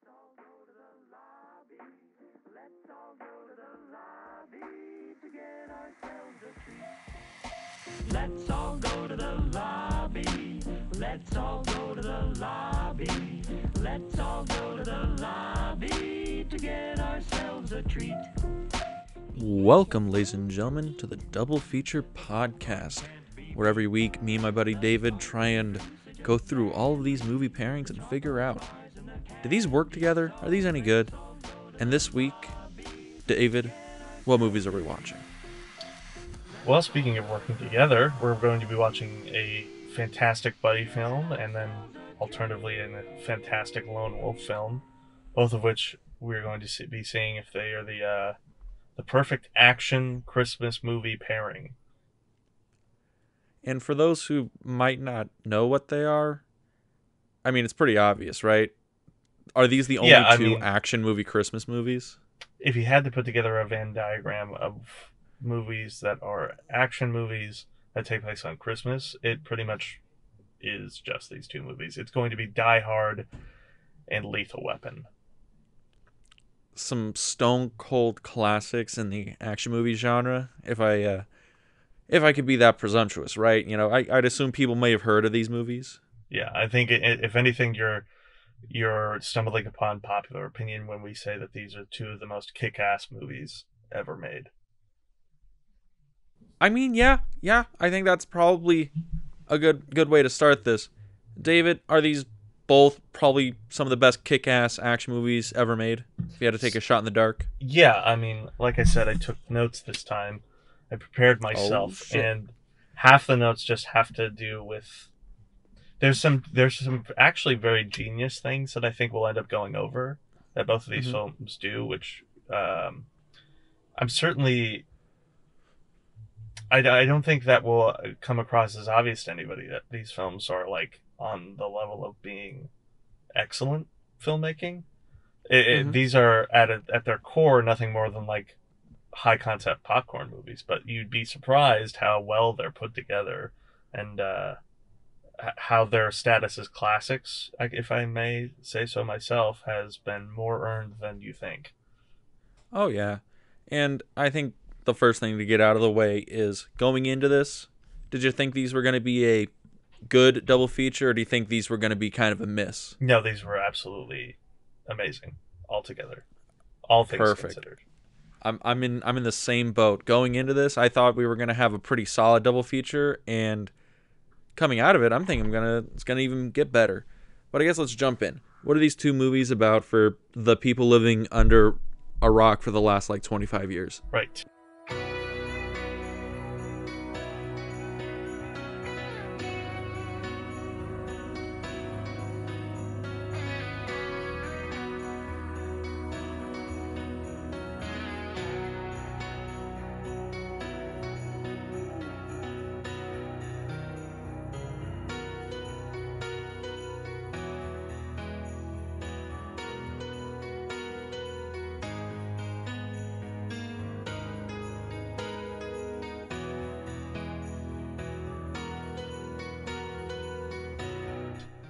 all go to the lobby. Let's all go to the lobby to get ourselves a treat. Let's all go to the lobby. Let's all go to the lobby. Let's all go to the lobby to get ourselves a treat. Welcome, ladies and gentlemen, to the Double Feature Podcast, where every week me and my buddy David try and go through all of these movie pairings and figure out, do these work together? Are these any good? And this week, David, what movies are we watching? Well, speaking of working together, we're going to be watching a fantastic buddy film and then alternatively a fantastic lone wolf film, both of which we're going to be seeing if they are the perfect action Christmas movie pairing. And for those who might not know what they are, I mean, it's pretty obvious, right? Are these the only two action movie Christmas movies? If you had to put together a Venn diagram of movies that are action movies that take place on Christmas, it pretty much is just these two movies. It's going to be Die Hard and Lethal Weapon. Some stone cold classics in the action movie genre, if I could be that presumptuous, right? You know, I'd assume people may have heard of these movies. Yeah, I think if anything, you're stumbling upon popular opinion when we say that these are two of the most kick-ass movies ever made. I mean, yeah, I think that's probably a good way to start this. David, are these both probably some of the best kick-ass action movies ever made? If you had to take a shot in the dark. Yeah, I mean, like I said, I took notes this time. I prepared myself, and half the notes just have to do with. There's some actually very genius things that I think we'll end up going over that both of these films do, which I'm certainly. I don't think that will come across as obvious to anybody that these films are like on the level of being excellent filmmaking. These are at their core nothing more than like high concept popcorn movies, but you'd be surprised how well they're put together and how their status as classics, if I may say so myself, has been more earned than you think. Oh yeah, and I think the first thing to get out of the way is, going into this, did you think these were going to be a good double feature, or do you think these were going to be kind of a miss? No, these were absolutely amazing altogether. All things considered. I'm in the same boat. Going into this, I thought we were going to have a pretty solid double feature, and coming out of it, I'm thinking it's going to even get better. But I guess let's jump in. What are these two movies about for the people living under a rock for the last 25 years? Right.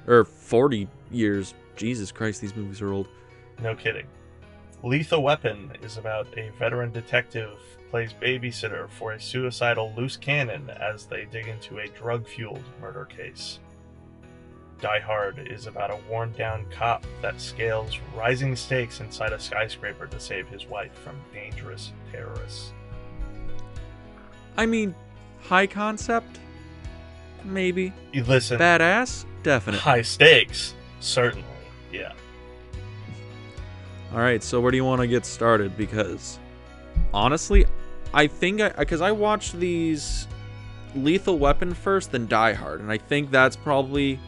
Or 40 years. Jesus Christ, these movies are old. No kidding. Lethal Weapon is about a veteran detective plays babysitter for a suicidal loose cannon as they dig into a drug-fueled murder case. Die Hard is about a worn-down cop that scales rising stakes inside a skyscraper to save his wife from dangerous terrorists. I mean, high concept? Maybe. You listen. Badass? Definitely. High stakes? Certainly, yeah. Alright, so where do you want to get started? Because, honestly, I think because I watched these Lethal Weapon first, then Die Hard, and I think that's probably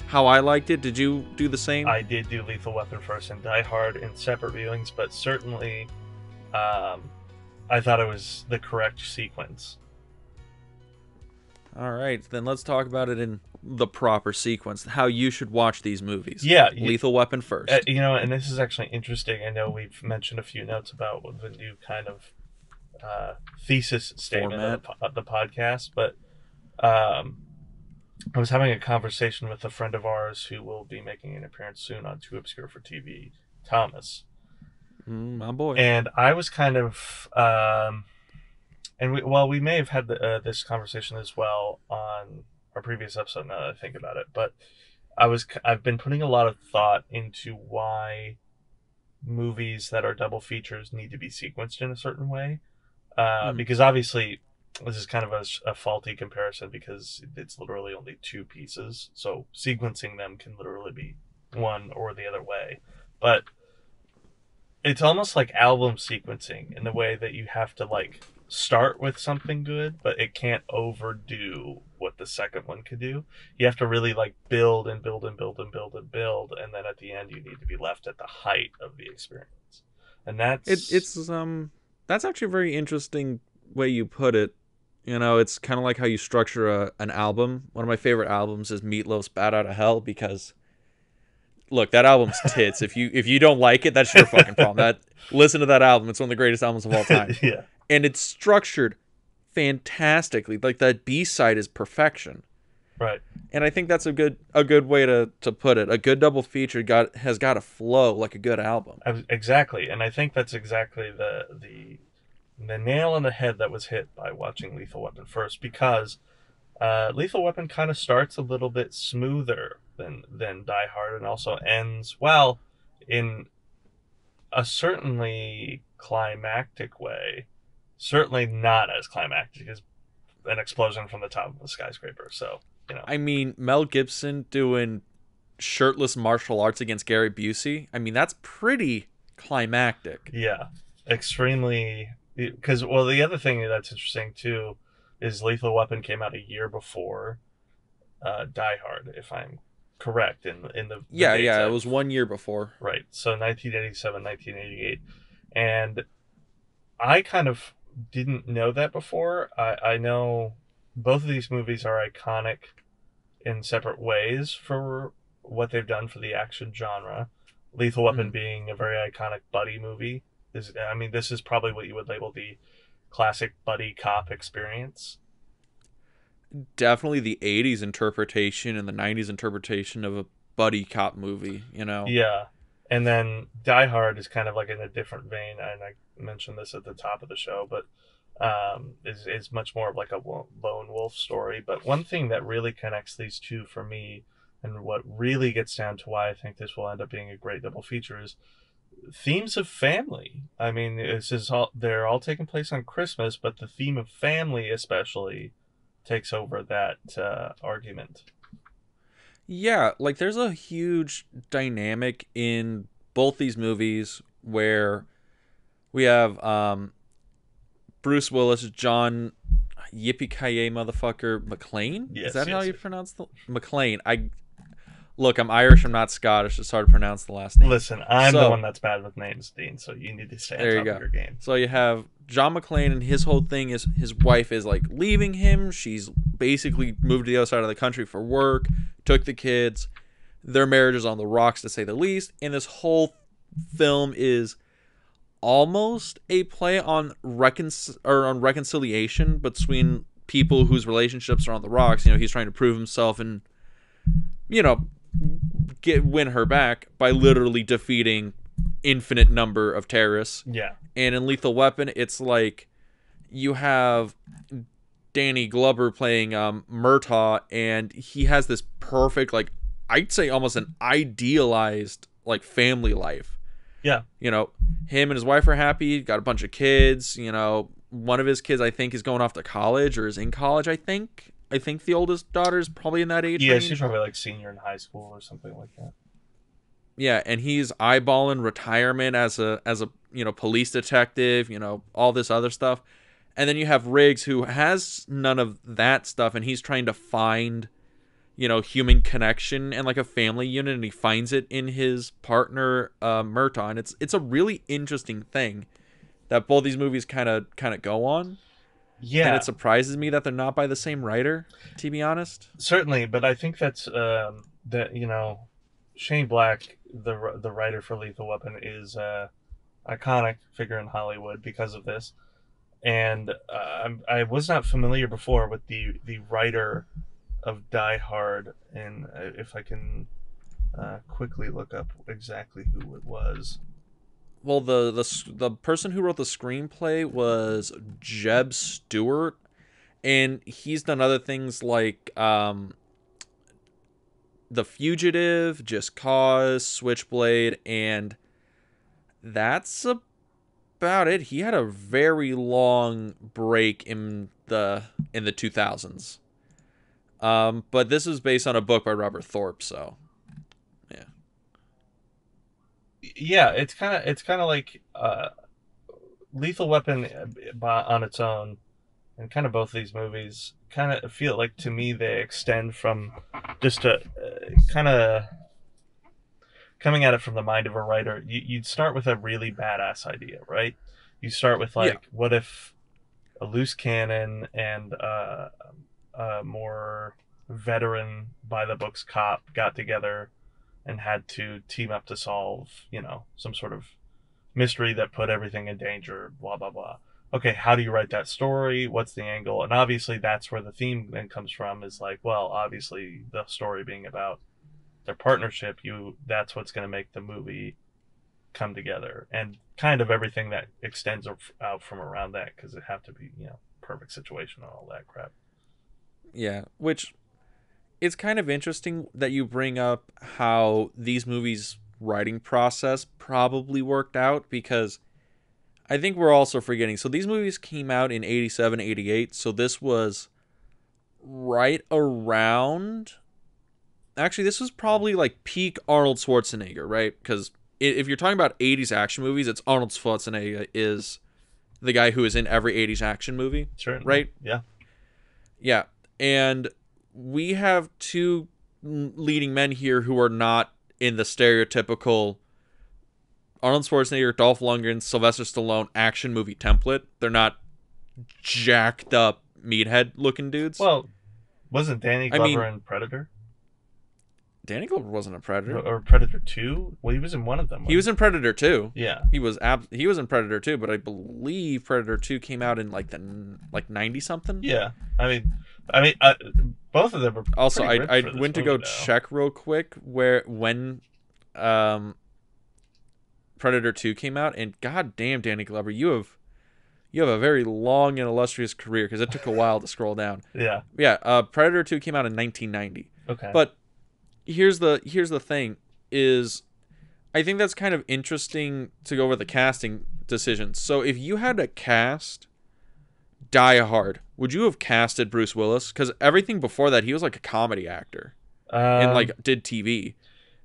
how I liked it. Did you do the same? I did do Lethal Weapon first and Die Hard in separate viewings, but certainly I thought it was the correct sequence. All right, then let's talk about it in the proper sequence, how you should watch these movies. Yeah. Lethal Weapon first. And this is actually interesting. I know we've mentioned a few notes about the new kind of thesis statement of the podcast, but I was having a conversation with a friend of ours who will be making an appearance soon on Too Obscure for TV, Thomas. My boy. And I was kind of, we may have had this conversation as well on our previous episode. Now that I think about it, but I've been putting a lot of thought into why movies that are double features need to be sequenced in a certain way, because obviously this is kind of a faulty comparison because it's literally only two pieces, so sequencing them can literally be one or the other way, but it's almost like album sequencing in the way that you have to like start with something good, but it can't overdo what the second one could do. You have to really like build and build and build and build and build, and then at the end you need to be left at the height of the experience. And that's actually a very interesting way you put it. You know, it's kind of like how you structure an album. One of my favorite albums is Meatloaf's "Bad Out of Hell" because, look, that album's tits. If you don't like it, that's your fucking problem. Listen to that album. It's one of the greatest albums of all time. Yeah. And it's structured fantastically. Like that B-side is perfection. Right. And I think that's a good way to put it. A good double feature has got to flow like a good album. Exactly. And I think that's exactly the nail on the head that was hit by watching Lethal Weapon first, because Lethal Weapon kind of starts a little bit smoother than Die Hard, and also ends, well, in a certainly climactic way. Certainly not as climactic as an explosion from the top of a skyscraper. So, you know. I mean, Mel Gibson doing shirtless martial arts against Gary Busey. I mean, that's pretty climactic. Yeah, extremely. Because, well, the other thing that's interesting, too, is Lethal Weapon came out a year before Die Hard, if I'm correct in the yeah, it was 1 year before. Right, so 1987, 1988. And I kind of didn't know that before. I know both of these movies are iconic in separate ways for what they've done for the action genre. Lethal Weapon being a very iconic buddy movie. This is probably what you would label the classic buddy cop experience. Definitely the 80s interpretation and the 90s interpretation of a buddy cop movie, you know? Yeah. And then Die Hard is kind of like in a different vein, and I mentioned this at the top of the show, but is much more of like a lone wolf story. But one thing that really connects these two for me, and what really gets down to why I think this will end up being a great double feature, is themes of family. I mean, they're all taking place on Christmas, but the theme of family especially takes over that argument. Yeah, like there's a huge dynamic in both these movies where we have Bruce Willis, John Yippee-ki-yay motherfucker McClane? Yes, Is that how you yes. pronounce the McClane? Look, I'm Irish, I'm not Scottish. It's hard to pronounce the last name. Listen, I'm the one that's bad with names, Dean, so you need to stay on top of your game. So you have John McClane, and his whole thing is his wife is like leaving him. She's basically moved to the other side of the country for work, took the kids. Their marriage is on the rocks, to say the least. And this whole film is almost a play on reconciliation between people whose relationships are on the rocks. You know, he's trying to prove himself and, you know, win her back by literally defeating infinite number of terrorists. Yeah. And in Lethal Weapon, it's like you have Danny Glover playing Murtaugh, and he has this perfect, like, I'd say almost an idealized, like, family life. Yeah. You know, him and his wife are happy, got a bunch of kids. You know, one of his kids, I think, is going off to college or is in college, I think. I think the oldest daughter is probably in that age range. Yeah, she's probably like senior in high school or something like that. Yeah, and he's eyeballing retirement as a police detective, all this other stuff. And then you have Riggs, who has none of that stuff, and he's trying to find, human connection and like a family unit, and he finds it in his partner, Murtaugh. And it's a really interesting thing that both these movies kind of go on. Yeah. And it surprises me that they're not by the same writer, to be honest. Certainly, but I think that's Shane Black, the writer for Lethal Weapon, is an iconic figure in Hollywood because of this. And I was not familiar before with the writer of Die Hard, and if I can quickly look up exactly who it was. Well, the person who wrote the screenplay was Jeb Stewart, and he's done other things like The Fugitive, Just Cause, Switchblade, and that's about it. He had a very long break in the 2000s. But this is based on a book by Robert Thorpe, so yeah. Yeah, it's kind of like Lethal Weapon on its own, and kind of both of these movies kind of feel like, to me, they extend from just a kind of coming at it from the mind of a writer. You'd start with a really badass idea, right? You start with Yeah. like, what if a loose cannon and a more veteran by the books cop got together and had to team up to solve, some sort of mystery that put everything in danger, blah, blah, blah. Okay, how do you write that story? What's the angle? And obviously that's where the theme then comes from, is like, well, obviously the story being about their partnership, that's what's going to make the movie come together. And kind of everything that extends out from around that, because it have to be, perfect situation and all that crap. Yeah, which it's kind of interesting that you bring up how these movies' writing process probably worked out, because I think we're also forgetting. So these movies came out in 87, 88, so this was right around... Actually, this was probably like peak Arnold Schwarzenegger, right? Because if you're talking about 80s action movies, it's Arnold Schwarzenegger is the guy who is in every 80s action movie, Certainly. right? Yeah. Yeah, and we have two leading men here who are not in the stereotypical Arnold Schwarzenegger, Dolph Lundgren, Sylvester Stallone action movie template. They're not jacked up meathead looking dudes. Well, wasn't Danny Glover in Predator? Danny Glover wasn't a Predator. Or Predator 2? Well, he was in one of them. He was in Predator 2. Yeah. He was in Predator 2, but I believe Predator 2 came out in like 90 something. Yeah. I mean, both of them were also. I for this went to go movie, though. check real quick when Predator 2 came out, and goddamn, Danny Glover, you have a very long and illustrious career, because it took a while to scroll down. Yeah. Yeah. Predator 2 came out in 1990. Okay. But here's the thing is, I think that's kind of interesting to go over the casting decisions. So if you had to cast Die Hard, would you have casted Bruce Willis? Because everything before that, he was like a comedy actor and like did TV.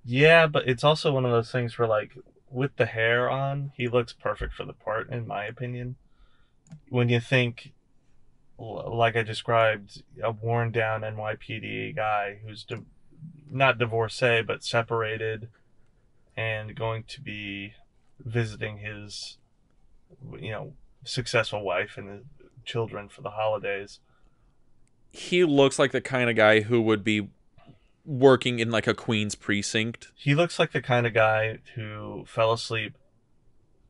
Yeah, but it's also one of those things where, like, with the hair on, he looks perfect for the part, in my opinion. When you think, like I described, a worn down NYPD guy who's not divorcee, but separated, and going to be visiting his, successful wife and his children for the holidays. He looks like the kind of guy who would be working in like a Queens precinct. He looks like the kind of guy who fell asleep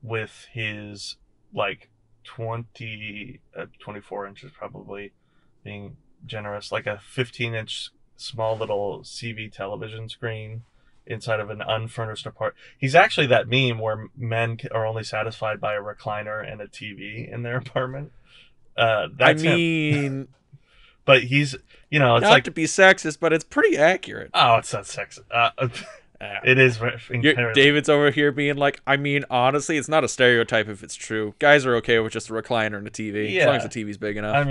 with his, like, 24 inches, probably being generous, like a 15-inch small little CV television screen inside of an unfurnished apartment. He's actually that meme where men are only satisfied by a recliner and a TV in their apartment. That's him. But he's, it's not like, to be sexist, but it's pretty accurate. Oh, it's not sexist. It is. David's over here being like, honestly, it's not a stereotype if it's true. Guys are okay with just a recliner and a TV, as long as the TV's big enough.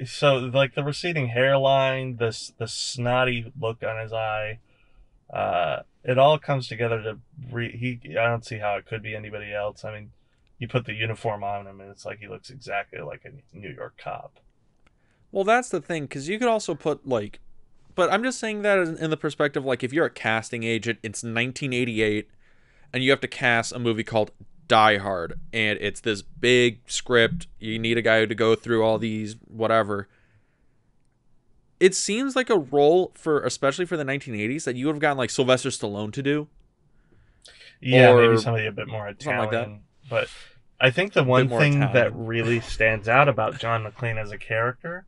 So, like, the receding hairline, the snotty look on his eye, it all comes together to I don't see how it could be anybody else. I mean, you put the uniform on him, and it's like he looks exactly like a New York cop. Well, that's the thing, because you could also put, like... But I'm just saying that in the perspective, like, if you're a casting agent, it's 1988, and you have to cast a movie called Die Hard, and it's this big script, you need a guy to go through all these, whatever. It seems like a role, especially for the 1980s, that you would have gotten, like, Sylvester Stallone to do. Yeah, maybe somebody a bit more Italian. Like that. But I think the one thing that really stands out about John McClane as a character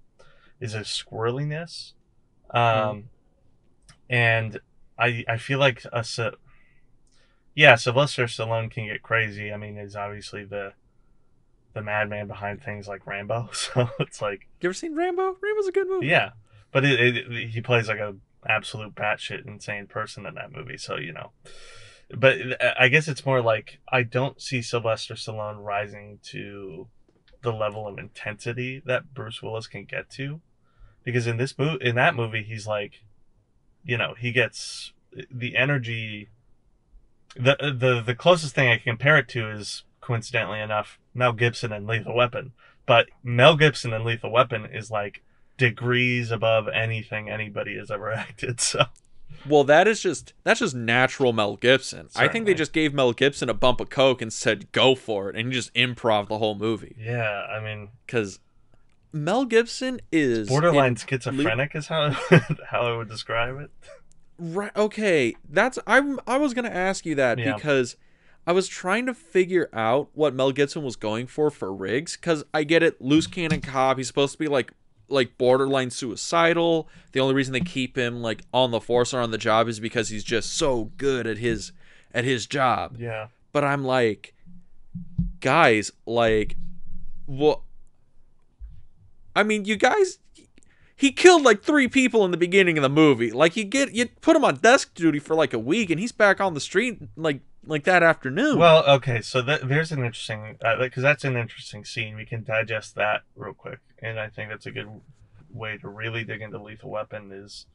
is his squirreliness. And I feel like Sylvester Stallone can get crazy. I mean, he's obviously the madman behind things like Rambo. So it's like, You ever seen Rambo? Rambo's a good movie. yeah, but he plays like a absolute batshit insane person in that movie. So but I guess it's more like I don't see Sylvester Stallone rising to the level of intensity that Bruce Willis can get to, because in that movie, he's like, he gets the energy. The closest thing I can compare it to is, coincidentally enough, Mel Gibson and Lethal Weapon. But Mel Gibson and Lethal Weapon is like degrees above anything anybody has ever acted. So, well, that's just natural Mel Gibson. Certainly. I think they just gave Mel Gibson a bump of coke and said go for it, and he just improv the whole movie. Yeah, I mean, because Mel Gibson is borderline schizophrenic is how I would describe it. Right. Okay. I was gonna ask you that because I was trying to figure out what Mel Gibson was going for Riggs. Because I get it, loose cannon cop. He's supposed to be like borderline suicidal. The only reason they keep him like on the force or on the job is because he's just so good at his job. Yeah. But I'm like, guys, like, what? I mean, you guys. He killed like 3 people in the beginning of the movie. Like you put him on desk duty for like a week, and he's back on the street like that afternoon. Well, okay, so there's an interesting because that's an interesting scene. We can digest that real quick, and I think that's a good way to really dig into Lethal Weapon is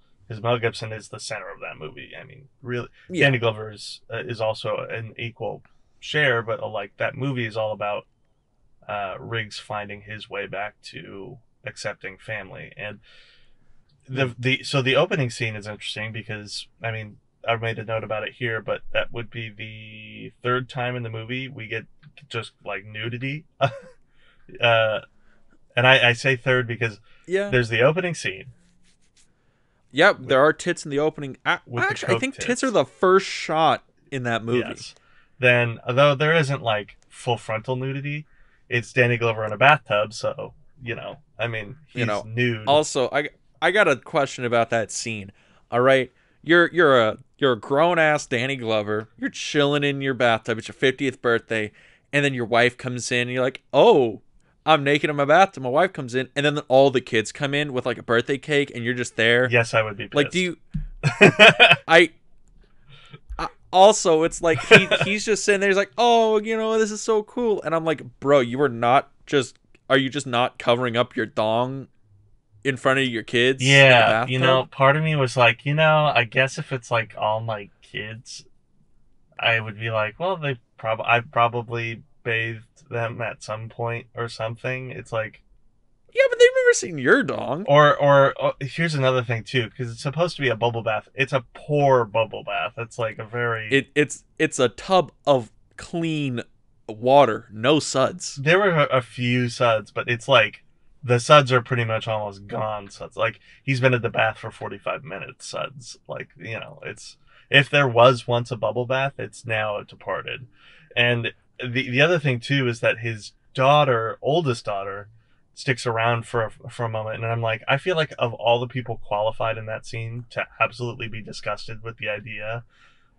Mel Gibson is the center of that movie. I mean, really, Danny Glover is also an equal share, but like that movie is all about Riggs finding his way back to accepting family. And the opening scene is interesting because, I mean, I made a note about it here, but that would be the 3rd time in the movie we get just like nudity. And I say 3rd because there's the opening scene. Yep, there are tits in the opening. Actually, I think tits are the first shot in that movie. Yes. Then, although there isn't like full frontal nudity, it's Danny Glover in a bathtub, so I mean, he's nude. Also, I got a question about that scene. All right, you're a grown ass Danny Glover. You're chilling in your bathtub. It's your 50th birthday, and then your wife comes in. And you're like, oh, I'm naked in my bathtub. My wife comes in, and then all the kids come in with like a birthday cake, and you're just there. Yes, I would be pissed. Like, do you? Also, it's like he's just sitting there. He's like, oh, this is so cool, and I'm like, bro, are you just not covering up your dong in front of your kids? Yeah, part of me was like, I guess if it's like all my kids, I would be like, well, I probably bathed them at some point or something. It's like, yeah, but they've never seen your dong. Or here's another thing too, because it's supposed to be a bubble bath. It's a poor bubble bath. It's like a very it's a tub of clean water, no suds. There were a few suds, but it's like the suds are pretty much almost gone. Suds, like he's been at the bath for 45 minutes. Suds, like it's, if there was once a bubble bath, it's now departed. And the other thing too is that his oldest daughter, sticks around for a moment, and I'm like, I feel like of all the people qualified in that scene to absolutely be disgusted with the idea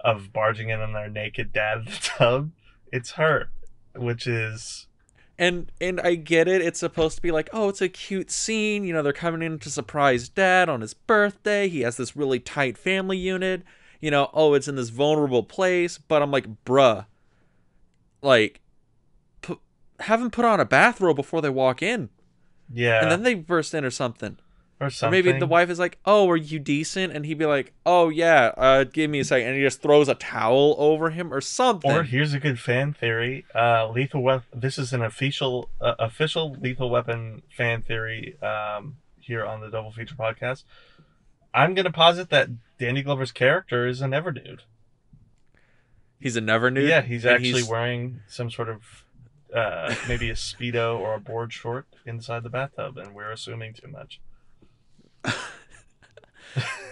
of barging in on their naked dad in the tub, it's her, which is... And I get it. It's supposed to be like, oh, it's a cute scene. They're coming in to surprise dad on his birthday. He has this really tight family unit. Oh, it's in this vulnerable place. But I'm like, bruh, like, have him put on a bathrobe before they walk in. Yeah. And then they burst in or something. Or something. Or maybe the wife is like, oh, are you decent? And he'd be like, oh, yeah, give me a second. And he just throws a towel over him or something. Or here's a good fan theory. Lethal Weapon. This is an official Lethal Weapon fan theory here on the Double Feature podcast. I'm going to posit that Danny Glover's character is a never nude. He's a never nude? Yeah, he's actually wearing some sort of maybe a Speedo or a board short inside the bathtub, and we're assuming too much.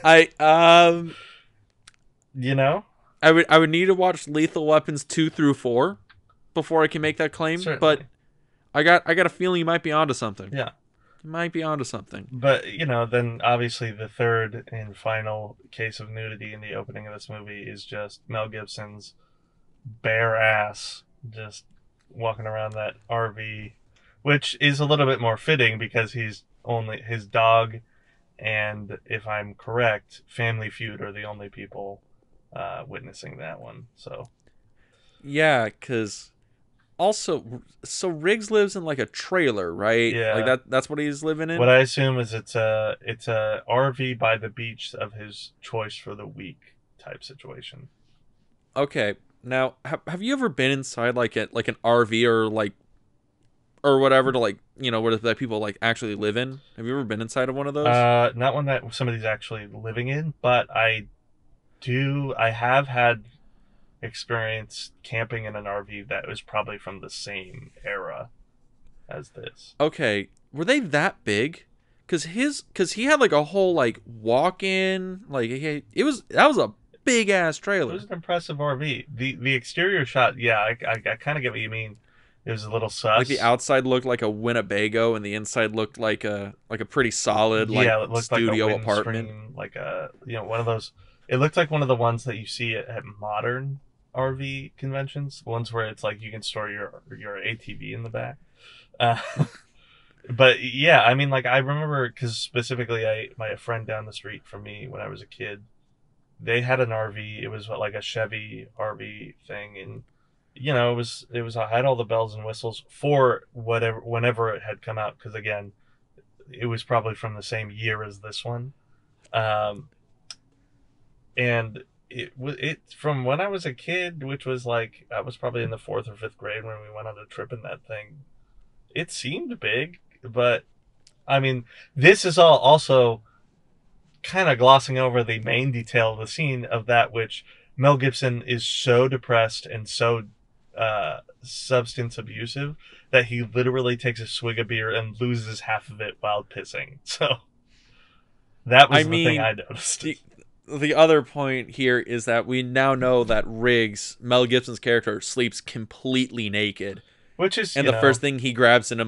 I would need to watch Lethal Weapons 2 through 4 before I can make that claim. Certainly. But I got a feeling you might be onto something. Yeah. You might be onto something. But, then obviously the third and final case of nudity in the opening of this movie is just Mel Gibson's bare ass just walking around that RV, which is a little bit more fitting because he's only his dog and, if I'm correct, Family Feud are the only people witnessing that one. So Yeah, because also, so Riggs lives in like a trailer, right? Like yeah, that's what he's living what in? I assume is it's a RV by the beach of his choice for the week type situation. Okay. Now, have you ever been inside like an RV or like or whatever to like where that people like actually live in? Have you ever been inside of one of those? Not one that somebody's actually living in, but I have had experience camping in an RV that was probably from the same era as this. Okay, were they that big? Cause he had like a whole like walk-in like that was a big ass It trailer. was an impressive RV. The exterior shot, yeah, I kind of get what you mean. It was a little Like the sus. outside looked like a Winnebago and the inside looked like a pretty solid like Yeah, it looked like a studio apartment. windscreen, like one of those. It looked like one of the ones that you see at modern RV conventions, ones where it's like you can store your ATV in the back. Uh, but yeah, I mean, like I remember because specifically, my friend down the street from me when I was a kid, they had an RV. It was like a Chevy RV thing, and it was I had all the bells and whistles for whenever it had come out. Because again, it was probably from the same year as this one, um, and it from when I was a kid, which was like I was probably in the fourth or fifth grade when we went on a trip in that thing. It seemed big, but I mean, this is all also kind of glossing over the main detail of the scene of that which Mel Gibson is so depressed and so substance abusive that he literally takes a swig of beer and loses half of it while pissing. So that I was the thing mean, I noticed. the other point here is that we now know that Riggs, Mel Gibson's character, sleeps completely naked, Which is, and the first thing he grabs in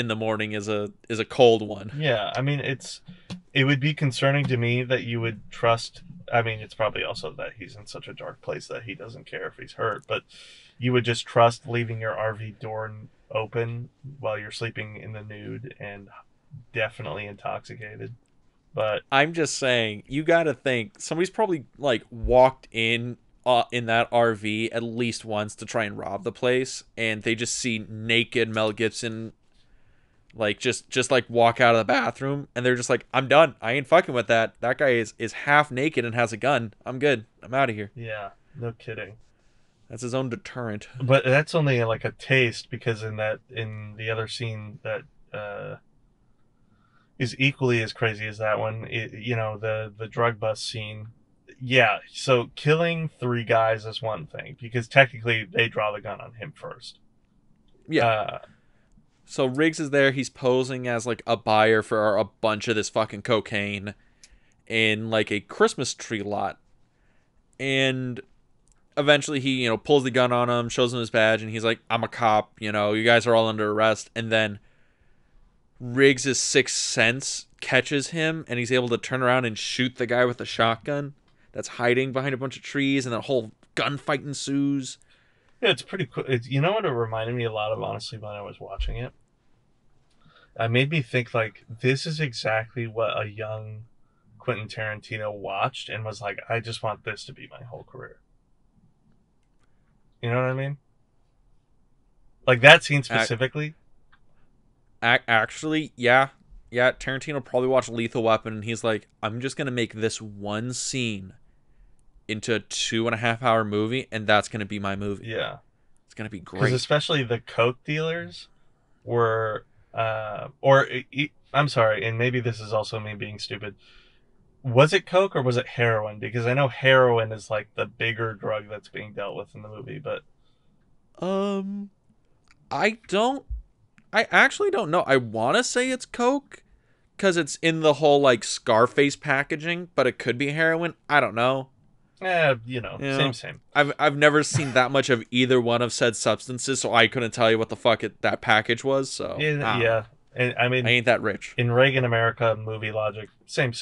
the morning is a cold one. yeah, I mean, it would be concerning to me that you would trust. I mean, it's probably also that he's in such a dark place that he doesn't care if he's hurt, but you would just trust leaving your RV door open while you're sleeping in the nude and definitely intoxicated. But I'm just saying, you got to think somebody's probably like walked in that RV at least once to try and rob the place, and they just see naked Mel Gibson like just like walk out of the bathroom, and they're just like, I'm done. I ain't fucking with that. That guy is half naked and has a gun. I'm good. I'm out of here. yeah, no kidding. That's his own deterrent. But that's only like a taste because in the other scene that is equally as crazy as that one, the drug bust scene. Yeah, so killing three guys is one thing because technically they draw the gun on him first. Yeah. Uh, So Riggs is there. He's posing as like a buyer for a bunch of this fucking cocaine in like a Christmas tree lot. And eventually he, pulls the gun on him, shows him his badge, and he's like, I'm a cop, you guys are all under arrest. And then Riggs' sixth sense catches him, and he's able to turn around and shoot the guy with the shotgun that's hiding behind a bunch of trees, and that whole gunfight ensues. yeah, it's pretty cool. You know what it reminded me a lot of, honestly, when I was watching it? It made me think, like, this is exactly what a young Quentin Tarantino watched and was like, I just want this to be my whole career. You know what I mean? Like, that scene specifically. Actually, yeah. Yeah, Tarantino probably watched Lethal Weapon, and he's like, I'm just going to make this one scene into a 2.5 hour movie, and that's going to be my movie. Yeah. It's going to be Because great. especially the coke dealers were, I'm sorry, and maybe this is also me being stupid. Was it coke or was it heroin? Because I know heroin is like the bigger drug that's being dealt with in the movie, but I actually don't know. I want to say it's Coke because it's in the whole like Scarface packaging, but it could be heroin. I don't know. same. I've never seen that much of either one of said substances, so I couldn't tell you what the fuck that package was. So Yeah. And I mean, I ain't that rich. in Reagan America movie logic, same.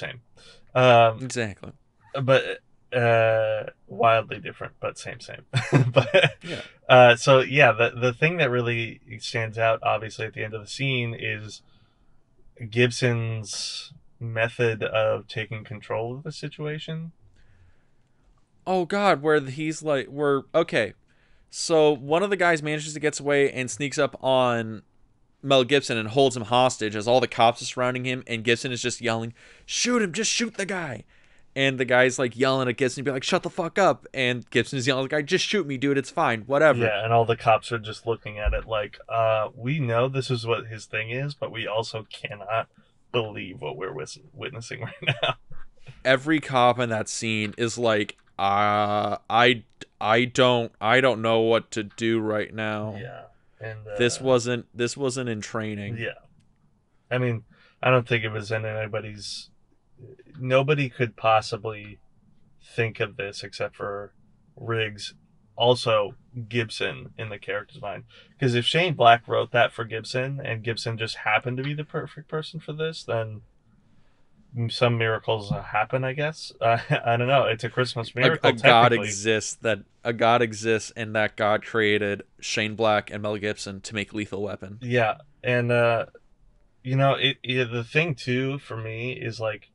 Exactly. But wildly different, but same. But Yeah. so yeah, the thing that really stands out, obviously, at the end of the scene is Gibson's method of taking control of the situation. Oh God, where he's like, okay. So one of the guys manages to get away and sneaks up on Mel Gibson and holds him hostage as all the cops are surrounding him, and Gibson is just yelling, "Shoot him! Just shoot the guy!" And the guy's like yelling at Gibson, be like, "Shut the fuck up!" And Gibson's yelling at the guy, "Just shoot me, dude. It's fine. Whatever." Yeah, and all the cops are just looking at it like, we know this is what his thing is, but we also cannot believe what we're witnessing right now. Every cop in that scene is like, I don't know what to do right now. Yeah, and This wasn't in training. yeah. I mean, I don't think it was in anybody's. Nobody could possibly think of this except for Riggs, also Gibson in the character's mind. Because if Shane Black wrote that for Gibson and Gibson just happened to be the perfect person for this, then some miracles happen, I guess. I don't know. It's a Christmas miracle. A god exists and that god created Shane Black and Mel Gibson to make Lethal Weapon. Yeah, and the thing too for me is like,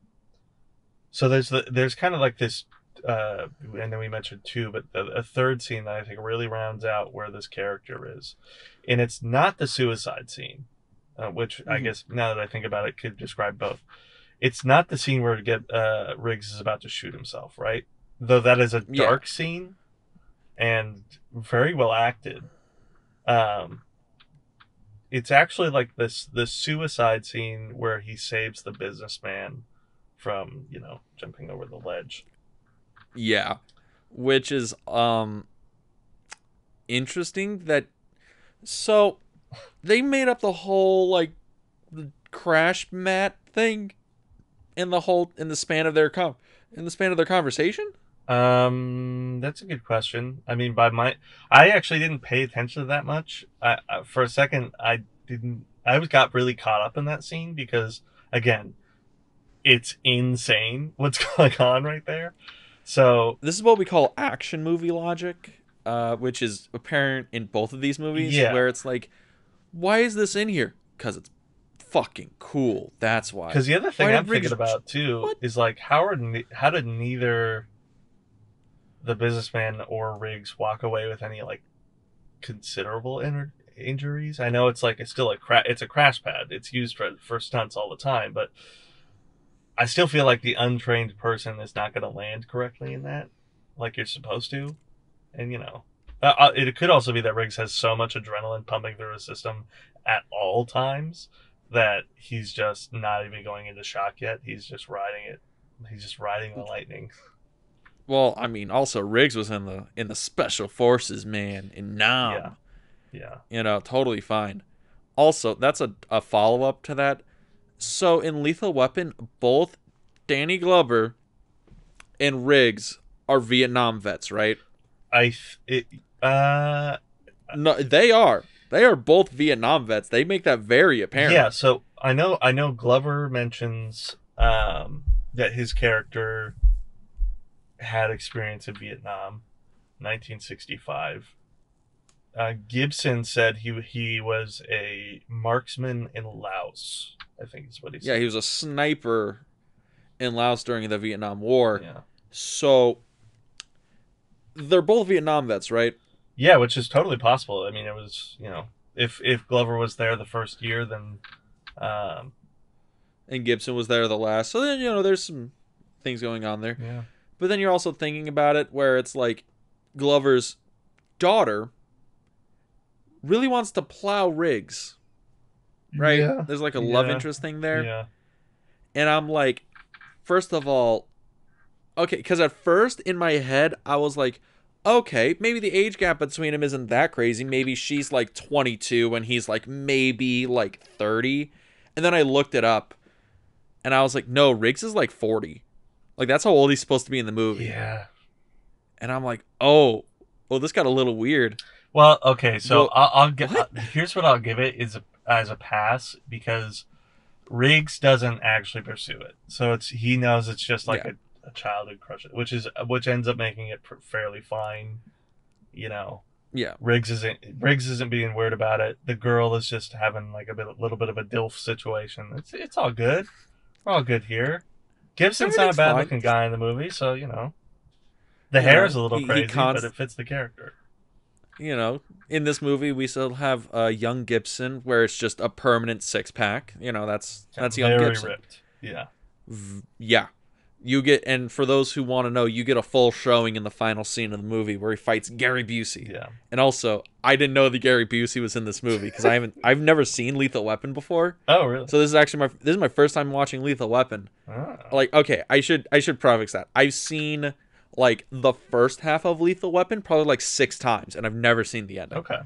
so there's kind of like this, and then we mentioned two, but a third scene that I think really rounds out where this character is, and it's not the suicide scene, which I guess now that I think about it could describe both. It's not the scene where Riggs is about to shoot himself, right? Though that is a dark scene and very well acted. It's actually like the suicide scene where he saves the businessman from, jumping over the ledge. Yeah. Which is interesting that so they made up the whole like the crash mat thing in the span of their conversation? That's a good question. I mean, I actually didn't pay attention to that much. For a second, I got really caught up in that scene because, again, it's insane what's going on right there. So this is what we call action movie logic, which is apparent in both of these movies. Yeah. Where it's like, why is this in here? Because it's fucking cool. That's why. Because the other thing I'm thinking about too is like, how did neither the businessman or Riggs walk away with any like considerable injuries? I know it's like it's still it's a crash pad. It's used for stunts all the time, but I still feel like the untrained person is not going to land correctly in that, like you're supposed to. And it could also be that Riggs has so much adrenaline pumping through his system at all times that he's just not even going into shock yet. He's just riding it. He's just riding the lightning. Well, I mean, also Riggs was in the special forces, man, in Nam. Yeah. Totally fine. Also, that's a follow up to that. So in Lethal Weapon, both Danny Glover and Riggs are Vietnam vets, right? No, they are. They are both Vietnam vets. They make that very apparent. Yeah, so I know Glover mentions that his character had experience in Vietnam, 1965. Gibson said he was a marksman in Laos, I think is what he said. Yeah, he was a sniper in Laos during the Vietnam War. Yeah. So they're both Vietnam vets, right? Yeah, which is totally possible. I mean, it was, if Glover was there the first year, then and Gibson was there the last. So then, there's some things going on there. Yeah. But then you're also thinking about it where it's like Glover's daughter really wants to plow Riggs. Right? Yeah. There's like a love interest thing there. Yeah. And I'm like, first of all, okay, because at first in my head, I was like, okay, maybe the age gap between them isn't that crazy. Maybe she's like 22 and he's like maybe like 30. And then I looked it up and I was like, no, Riggs is like 40. Like that's how old he's supposed to be in the movie. Yeah. And I'm like, oh, well, this got a little weird. Well, okay, so Well, here's what I'll give it is as a pass because Riggs doesn't actually pursue it. So he knows it's just like a childhood crush, which ends up making it fairly fine. You know. Yeah. Riggs isn't being weird about it. The girl is just having like a little bit of a DILF situation. It's all good. We're all good here. Gibson's not a bad looking guy in the movie, so the hair is a little crazy, but it fits the character. In this movie we still have young Gibson, where it's just a permanent 6-pack. That's young Gibson. Very ripped. Yeah. Yeah. You get, and for those who want to know, you get a full showing in the final scene of the movie where he fights Gary Busey. Yeah. And also, I didn't know that Gary Busey was in this movie because I've never seen Lethal Weapon before. Oh, really? So this is actually my first time watching Lethal Weapon. Oh. Like, okay, I should preface that. I've seen like the first half of Lethal Weapon probably like 6 times, and I've never seen the ending. Okay.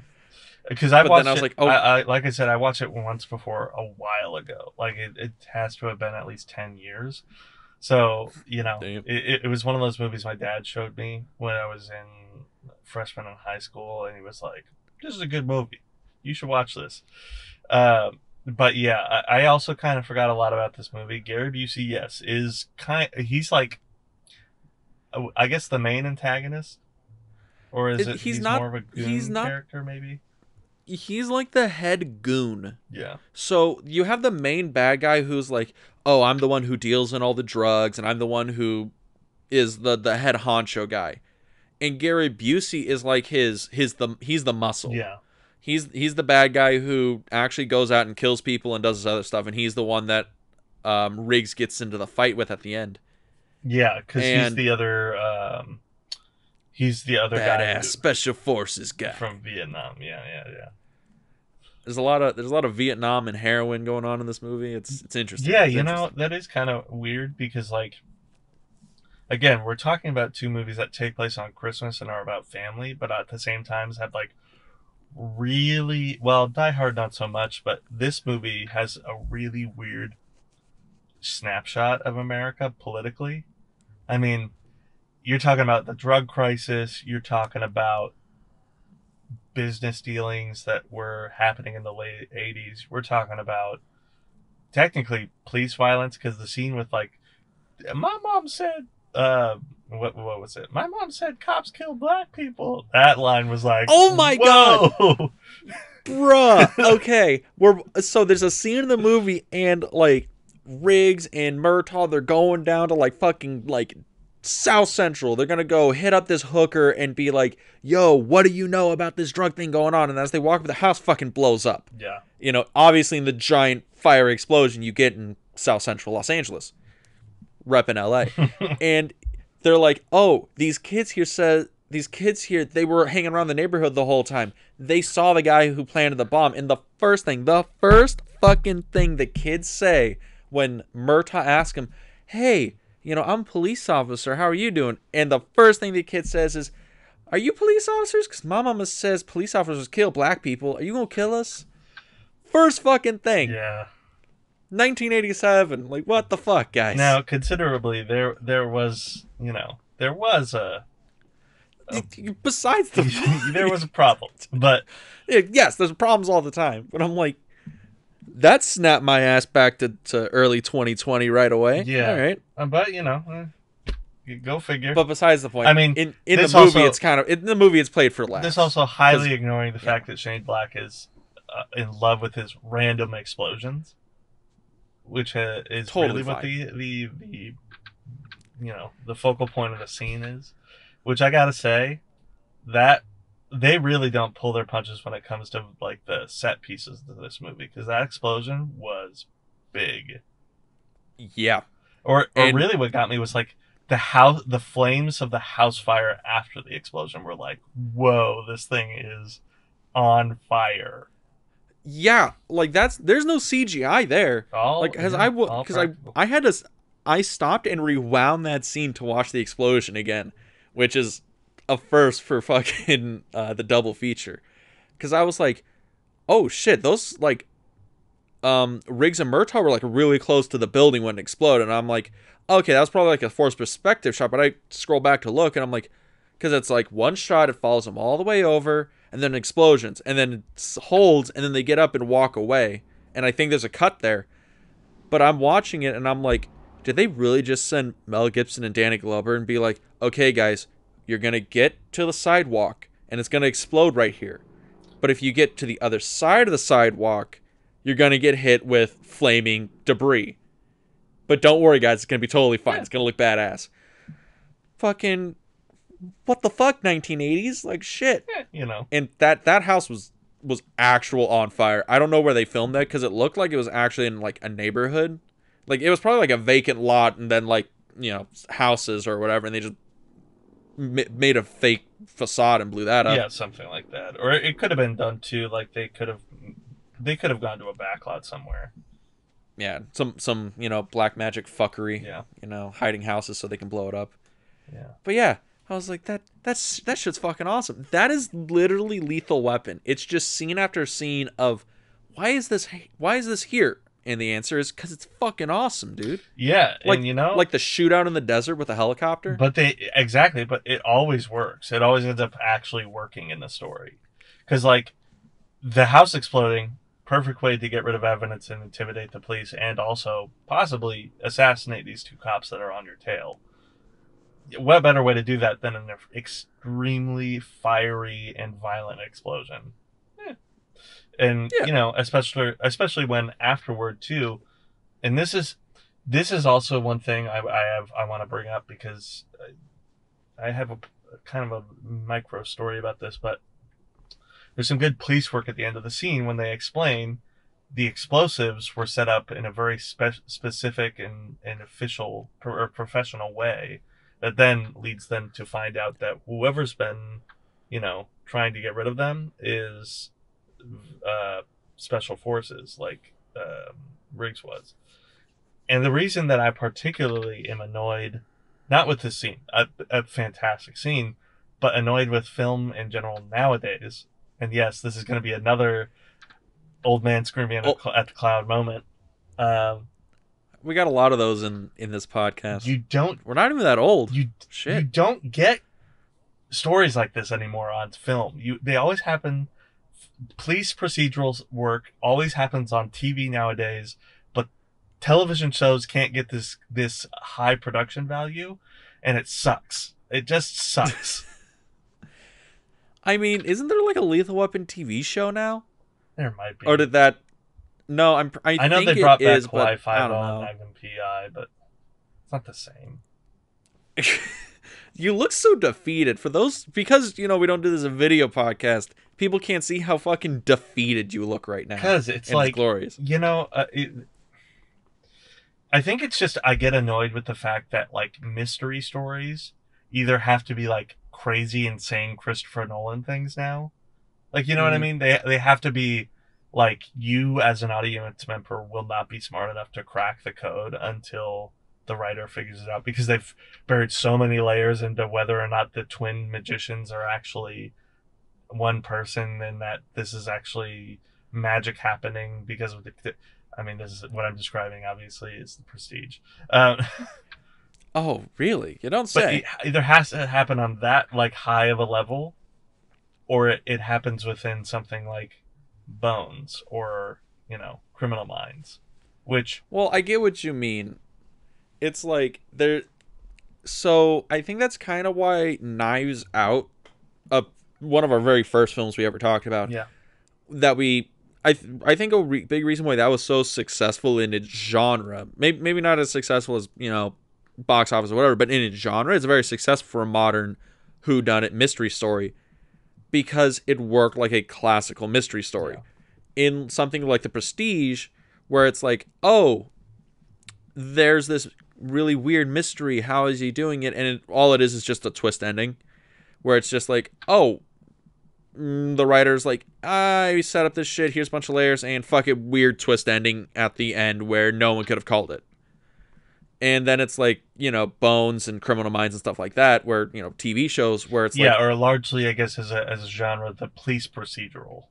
Because I watched it, like, oh. like I said, I watched it once before a while ago. Like it has to have been at least 10 years. So, it was one of those movies my dad showed me when I was in freshman in high school, and he was like, this is a good movie. You should watch this. But yeah, I also kind of forgot a lot about this movie. Gary Busey, yes, he's like, I guess the main antagonist? Or is he's more of a goon character, maybe? He's like the head goon. Yeah. So you have the main bad guy who's like, oh, I'm the one who deals in all the drugs, and I'm the one who is the head honcho guy. And Gary Busey is like he's the muscle. Yeah. He's the bad guy who actually goes out and kills people and does this other stuff, and he's the one that Riggs gets into the fight with at the end. Yeah, because he's the other badass guy, special forces guy from Vietnam. Yeah. There's a lot of Vietnam and heroin going on in this movie. It's interesting. Yeah, that is kind of weird because, like, again, we're talking about 2 movies that take place on Christmas and are about family, but at the same time have like really, well, Die Hard not so much, but this movie has a really weird snapshot of America politically. I mean, you're talking about the drug crisis. You're talking about business dealings that were happening in the late 80s. We're talking about technically police violence, because the scene with like, my mom said, what was it? My mom said cops kill black people. That line was like, oh my whoa! God, bruh. Okay, so there's a scene in the movie, and like Riggs and Murtaugh, they're going down to like fucking like South Central. They're gonna go hit up this hooker and be like, yo, what do you know about this drug thing going on? And as they walk up, the house fucking blows up. Yeah. Obviously in the giant fire explosion you get in South Central Los Angeles, rep in LA. And they're like, oh, these kids here, they were hanging around the neighborhood the whole time. They saw the guy who planted the bomb. And the first fucking thing the kids say when Murtaugh asks him, hey, I'm a police officer, how are you doing? And the first thing the kid says is, are you police officers? Because my mama says police officers kill black people. Are you going to kill us? First fucking thing. Yeah. 1987. Like, what the fuck, guys? Now, considerably, there was a besides the there was a problem. But yes, there's problems all the time. But I'm like, that snapped my ass back to early 2020 right away. Yeah. All right. But go figure. But besides the point, I mean, in the movie, it's kind of in the movie, it's played for laughs. This also highly ignoring the fact that Shane Black is in love with his random explosions, which is totally really what the focal point of the scene is. Which I gotta say, that they really don't pull their punches when it comes to like the set pieces of this movie, because that explosion was big. Yeah. Or really, what got me was like the flames of the house fire after the explosion were like, whoa, this thing is on fire. Yeah, like there's no CGI there. I stopped and rewound that scene to watch the explosion again, which is a first for fucking the double feature, because I was like, oh shit, those like Riggs and Murtaugh were like really close to the building when it exploded, and I'm like, okay, that was probably like a forced perspective shot, but I scroll back to look, and I'm like, because it's like one shot, it follows them all the way over, and then explosions, and then it holds, and then they get up and walk away. And I think there's a cut there. But I'm watching it, and I'm like, did they really just send Mel Gibson and Danny Glover and be like, okay, guys, you're going to get to the sidewalk, and it's going to explode right here. But if you get to the other side of the sidewalk, you're going to get hit with flaming debris. But don't worry, guys, it's going to be totally fine. It's going to look badass. Fucking, what the fuck, 1980s? Like, shit. You know. And that house was actual on fire. I don't know where they filmed that, because it looked like it was actually in, like, a neighborhood. Like, it was probably, like, a vacant lot, and then, like, you know, houses or whatever, and they just made a fake facade and blew that up. Yeah, something like that. Or it could have been done, too. Like, they could have gone to a backlot somewhere. Yeah, some you know, black magic fuckery. Yeah. You know, hiding houses so they can blow it up. Yeah. But yeah, I was like, that shit's fucking awesome. That is literally Lethal Weapon. It's just scene after scene of, why is this here? And the answer is because it's fucking awesome, dude. Yeah, Like, and you know, like the shootout in the desert with a helicopter. but but it always works. It always ends up actually working in the story, because like the house exploding, perfect way to get rid of evidence and intimidate the police, and also possibly assassinate these two cops that are on your tail. What better way to do that than an extremely fiery and violent explosion? And Yeah. you know, especially when afterward too, and this is also one thing I want to bring up, because I have a kind of a micro story about this, but there's some good police work at the end of the scene when they explain the explosives were set up in a very specific and official or professional way that then leads them to find out that whoever's been, you know, trying to get rid of them is special forces, like Riggs was. And the reason that I particularly am annoyed, not with this scene, a fantastic scene, but annoyed with film in general nowadays, and yes, this is going to be another old man screaming at the cloud moment. We got a lot of those in this podcast. We're not even that old. You don't get stories like this anymore on film. They always happen. Police procedurals work always happens on TV nowadays, but television shows can't get this high production value, and it sucks. It just sucks. I mean, isn't there like a Lethal Weapon TV show now? There might be. Or did that? No, I know think they brought back is, Hawaii but I don't Five-0 know. and Magnum PI, but it's not the same. You look so defeated for those, because you know we don't do this a video podcast. People can't see how fucking defeated you look right now. Because it's and like, it's glorious. You know, I think it's just I get annoyed with the fact that like mystery stories either have to be like crazy, insane Christopher Nolan things now. Like, you know what I mean? They have to be like, you as an audience member will not be smart enough to crack the code until the writer figures it out, because they've buried so many layers into whether or not the twin magicians are actually one person, and that this is actually magic happening because of I mean, this is what I'm describing, obviously, is the Prestige. Oh, really? You don't say. But it either has to happen on that like high of a level, or it happens within something like Bones or, you know, Criminal Minds, which... Well, I get what you mean. It's like there. So I think that's kind of why Knives Out, one of our very first films we ever talked about. Yeah. That I think big reason why that was so successful in its genre, maybe not as successful as, you know, box office or whatever, but in its genre, it's very successful for a modern whodunit mystery story, because it worked like a classical mystery story. Yeah. In something like The Prestige, where it's like, oh, there's this really weird mystery, how is he doing it? And all it is just a twist ending, where it's just like, oh, the writer's like, I set up this shit, here's a bunch of layers, and fuck it, weird twist ending at the end where no one could have called it. And then it's like, you know, Bones and Criminal Minds and stuff like that, where, you know, TV shows where it's like... or largely, I guess, as a genre, the police procedural.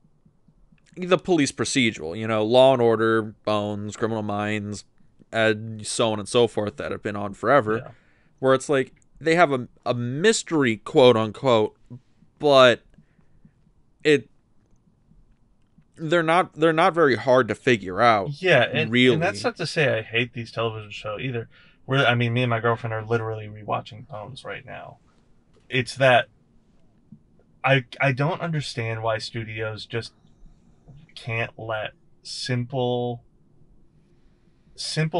The police procedural, you know, Law and Order, Bones, Criminal Minds, and so on and so forth, that have been on forever. Yeah. Where it's like, they have a mystery, quote unquote, but it they're not very hard to figure out. Yeah, really. and that's not to say I hate these television shows either. I mean, me and my girlfriend are literally rewatching Bones right now. It's that I don't understand why studios just can't let simple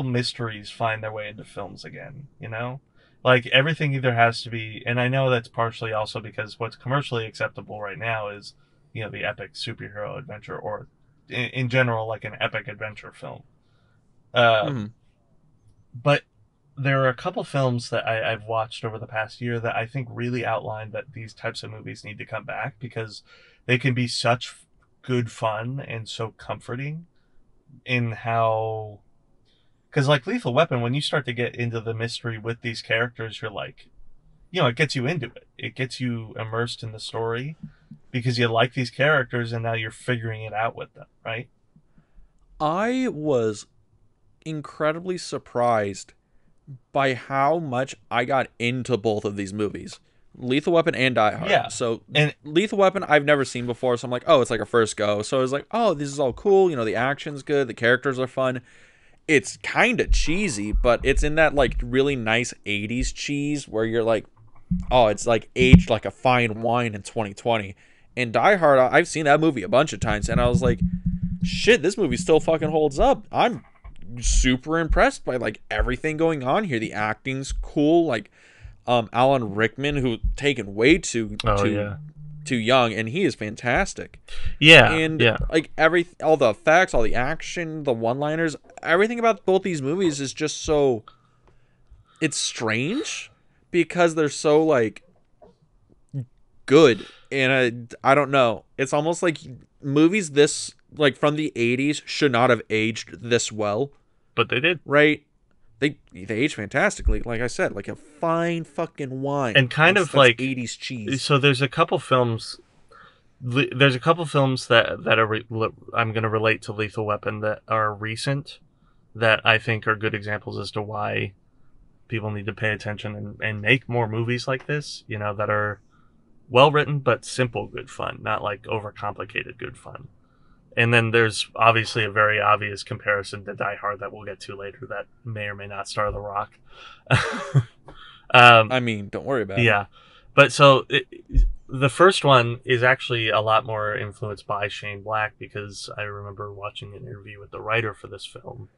mysteries find their way into films again, you know? Like everything either has to be, and I know that's partially also because what's commercially acceptable right now is, the epic superhero adventure, or in general, like an epic adventure film. Mhm. But there are a couple films that I've watched over the past year that I think really outline that these types of movies need to come back because they can be such good fun and so comforting in how. Because, like Lethal Weapon, when you start to get into the mystery with these characters, you're like, it gets you into it. It gets you immersed in the story because you like these characters and now you're figuring it out with them, right? I was incredibly surprised by how much I got into both of these movies. Lethal Weapon and Die Hard. Yeah. So And Lethal Weapon I've never seen before, so I'm like, oh, it's like a first go. So I was like, oh, this is all cool. The action's good, the characters are fun. It's kind of cheesy, but it's in that like really nice 80s cheese where you're like, oh, it's like aged like a fine wine in 2020. And Die Hard, I've seen that movie a bunch of times, and I was like, shit, this movie still fucking holds up. I'm super impressed by like everything going on here. The acting's cool. Like Alan Rickman, who taken way too young, and he is fantastic. Yeah, And yeah. like all the effects, all the action, the one-liners, everything about both these movies is just so. It's strange because they're so like good, and I don't know. It's almost like movies this like from the 80s should not have aged this well. But they did. Right? They aged fantastically. Like I said, like a fine fucking wine. And kind that's of like 80s cheese. So there's a couple films. There's a couple films that are I'm going to relate to Lethal Weapon that are recent that I think are good examples as to why people need to pay attention and make more movies like this. That are well written but simple good fun, not like overcomplicated good fun. And then there's obviously a very obvious comparison to Die Hard that we'll get to later that may or may not star The Rock. I mean, don't worry about it. Yeah. But so the first one is actually a lot more influenced by Shane Black because I remember watching an interview with the writer for this film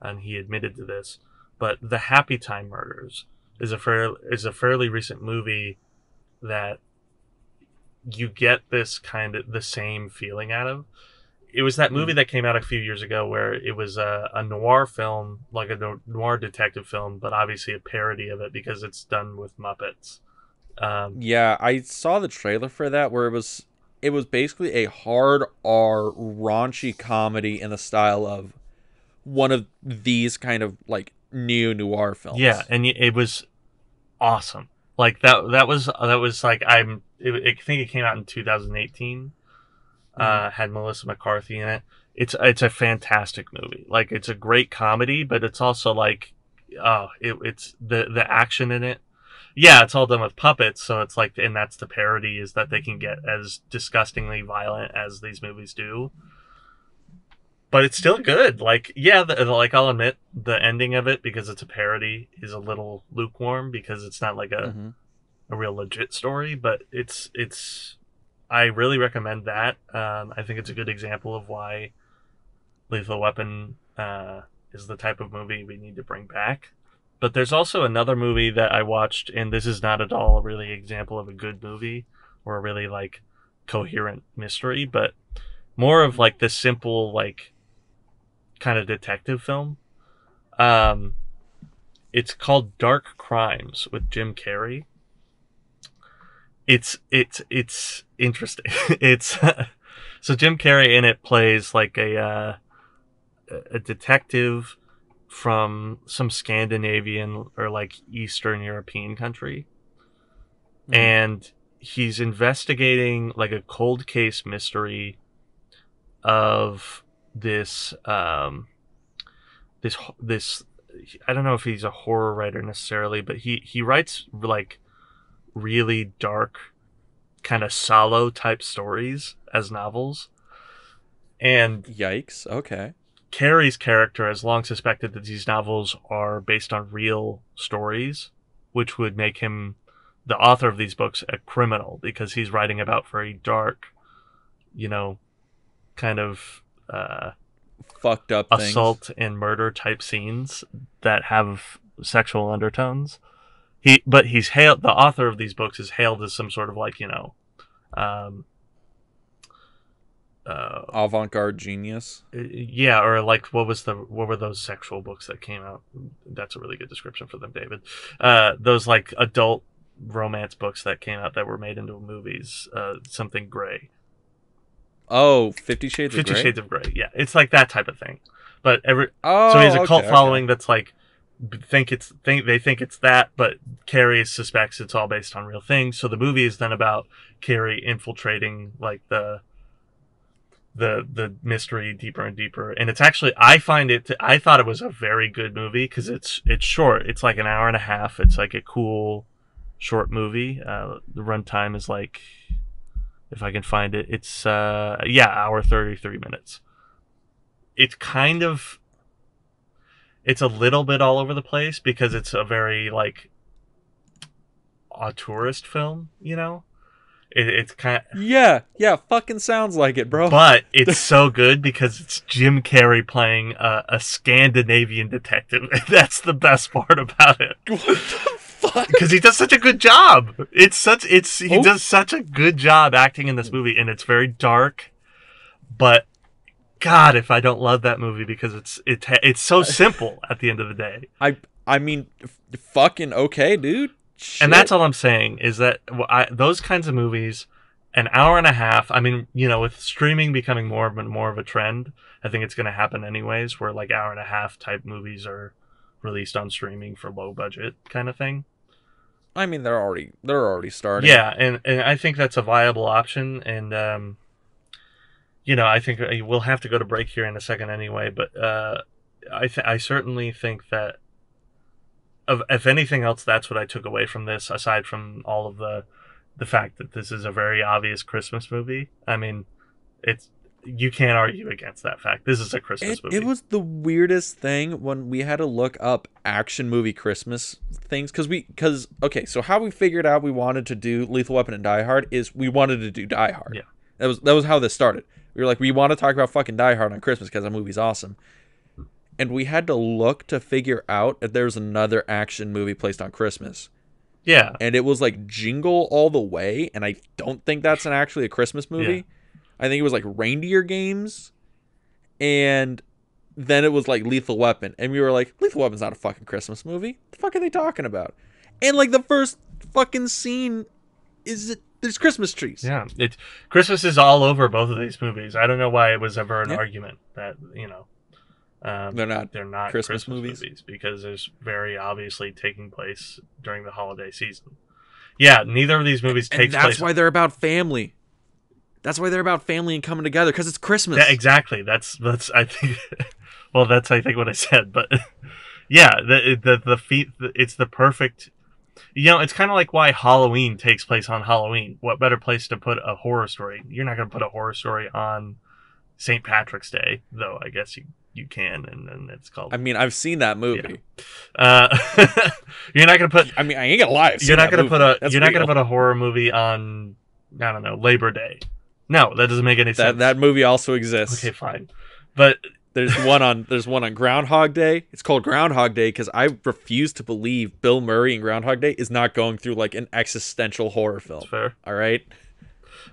and he admitted to this. But The Happy Time Murders is a fairly recent movie that you get this kind of the same feeling out of. It was that movie that came out a few years ago where it was a noir film, like a noir detective film, but obviously a parody of it because it's done with Muppets. Yeah, I saw the trailer for that where it was basically a hard R raunchy comedy in the style of one of these kind of like neo-noir films. Yeah, and it was awesome. Like that was like I think it came out in 2018. Had Melissa McCarthy in it. It's a fantastic movie. Like it's a great comedy, but it's also like, it's the action in it. Yeah, it's all done with puppets, so it's like, and that's the parody is that they can get as disgustingly violent as these movies do. But it's still good. Like, yeah, like I'll admit the ending of it because it's a parody is a little lukewarm because it's not like a real legit story. But it's I really recommend that. I think it's a good example of why Lethal Weapon is the type of movie we need to bring back. But there's also another movie that I watched, and this is not at all really an example of a good movie or a really like coherent mystery, but more of like the simple like kind of detective film. It's called Dark Crimes with Jim Carrey. It's interesting. It's so Jim Carrey in it plays like a detective from some Scandinavian or like Eastern European country, and he's investigating like a cold case mystery of this this I don't know if he's a horror writer necessarily, but he writes like really dark kind of solo type stories as novels. And Yikes. Okay. Carrie's character has long suspected that these novels are based on real stories, which would make him, the author of these books, a criminal because he's writing about very dark, you know, kind of Fucked up things. assault and murder type scenes that have sexual undertones. He's hailed, the author of these books is hailed as some sort of like, um, Avant-garde genius. yeah, or like what were those sexual books that came out? That's a really good description for them, David. Those like adult romance books that came out that were made into movies. Something Grey. Oh, 50 Shades of 50 Grey? Shades of Grey. Yeah, it's like that type of thing. But Oh, so he has a cult okay. following that's like they think it's that, but Carrie suspects it's all based on real things. So the movie is then about Carrie infiltrating like the mystery deeper and deeper. And it's actually, I thought it was a very good movie because it's short. It's like an hour and a half. It's like a cool short movie. The runtime is like, if I can find it, it's hour 33 minutes. It's kind of, it's a little bit all over the place because it's a very like a tourist film, you know. It's kind of, Yeah, fucking sounds like it, bro. but it's so good because it's Jim Carrey playing a Scandinavian detective. That's the best part about it. What the fuck? Because he does such a good job. He does such a good job acting in this movie, and it's very dark. But God, if I don't love that movie because it's so simple at the end of the day. I mean, fucking okay, dude. Shit. And that's all I'm saying is that those kinds of movies, an hour and a half. I mean, with streaming becoming more and more of a trend, I think it's going to happen anyways. Where like hour and a half type movies are released on streaming for low budget kind of thing. I mean, they're already starting. Yeah, and I think that's a viable option. And I think we'll have to go to break here in a second anyway. But I certainly think that. If anything else, that's what I took away from this, aside from all of the fact that this is a very obvious Christmas movie. I mean, you can't argue against that fact. This is a Christmas movie. It was the weirdest thing when we had to look up action movie Christmas things okay, so how we figured out we wanted to do Lethal Weapon and Die Hard is we wanted to do Die Hard. Yeah, that was how this started. We were like, we want to talk about fucking Die Hard on Christmas because that movie's awesome. And we had to look to figure out if there's another action movie placed on Christmas. Yeah. And it was like Jingle All the Way, and I don't think that's actually a Christmas movie. Yeah. I think it was like Reindeer Games, and then it was like Lethal Weapon. And we were like, Lethal Weapon's not a fucking Christmas movie. What the fuck are they talking about? And like the first fucking scene there's Christmas trees. Yeah. Christmas is all over both of these movies. I don't know why it was ever an argument that, they're not Christmas movies because there's very obviously taking place during the holiday season. Yeah, neither of these movies takes place. That's why they're about family. That's why they're about family and coming together because it's Christmas. Yeah, exactly. That's I think. Well, that's I think what I said, but yeah, it's the perfect. It's kind of like why Halloween takes place on Halloween. What better place to put a horror story? You're not going to put a horror story on St. Patrick's Day, though. I guess you can, and it's called. I mean, I've seen that movie. Yeah. You're not gonna put. I mean, I ain't gonna lie. You're not gonna put a horror movie on. I don't know, Labor Day. No, that doesn't make any sense. That movie also exists. Okay, fine, but there's one on Groundhog Day. It's called Groundhog Day because I refuse to believe Bill Murray in Groundhog Day is not going through like an existential horror film. That's fair. All right.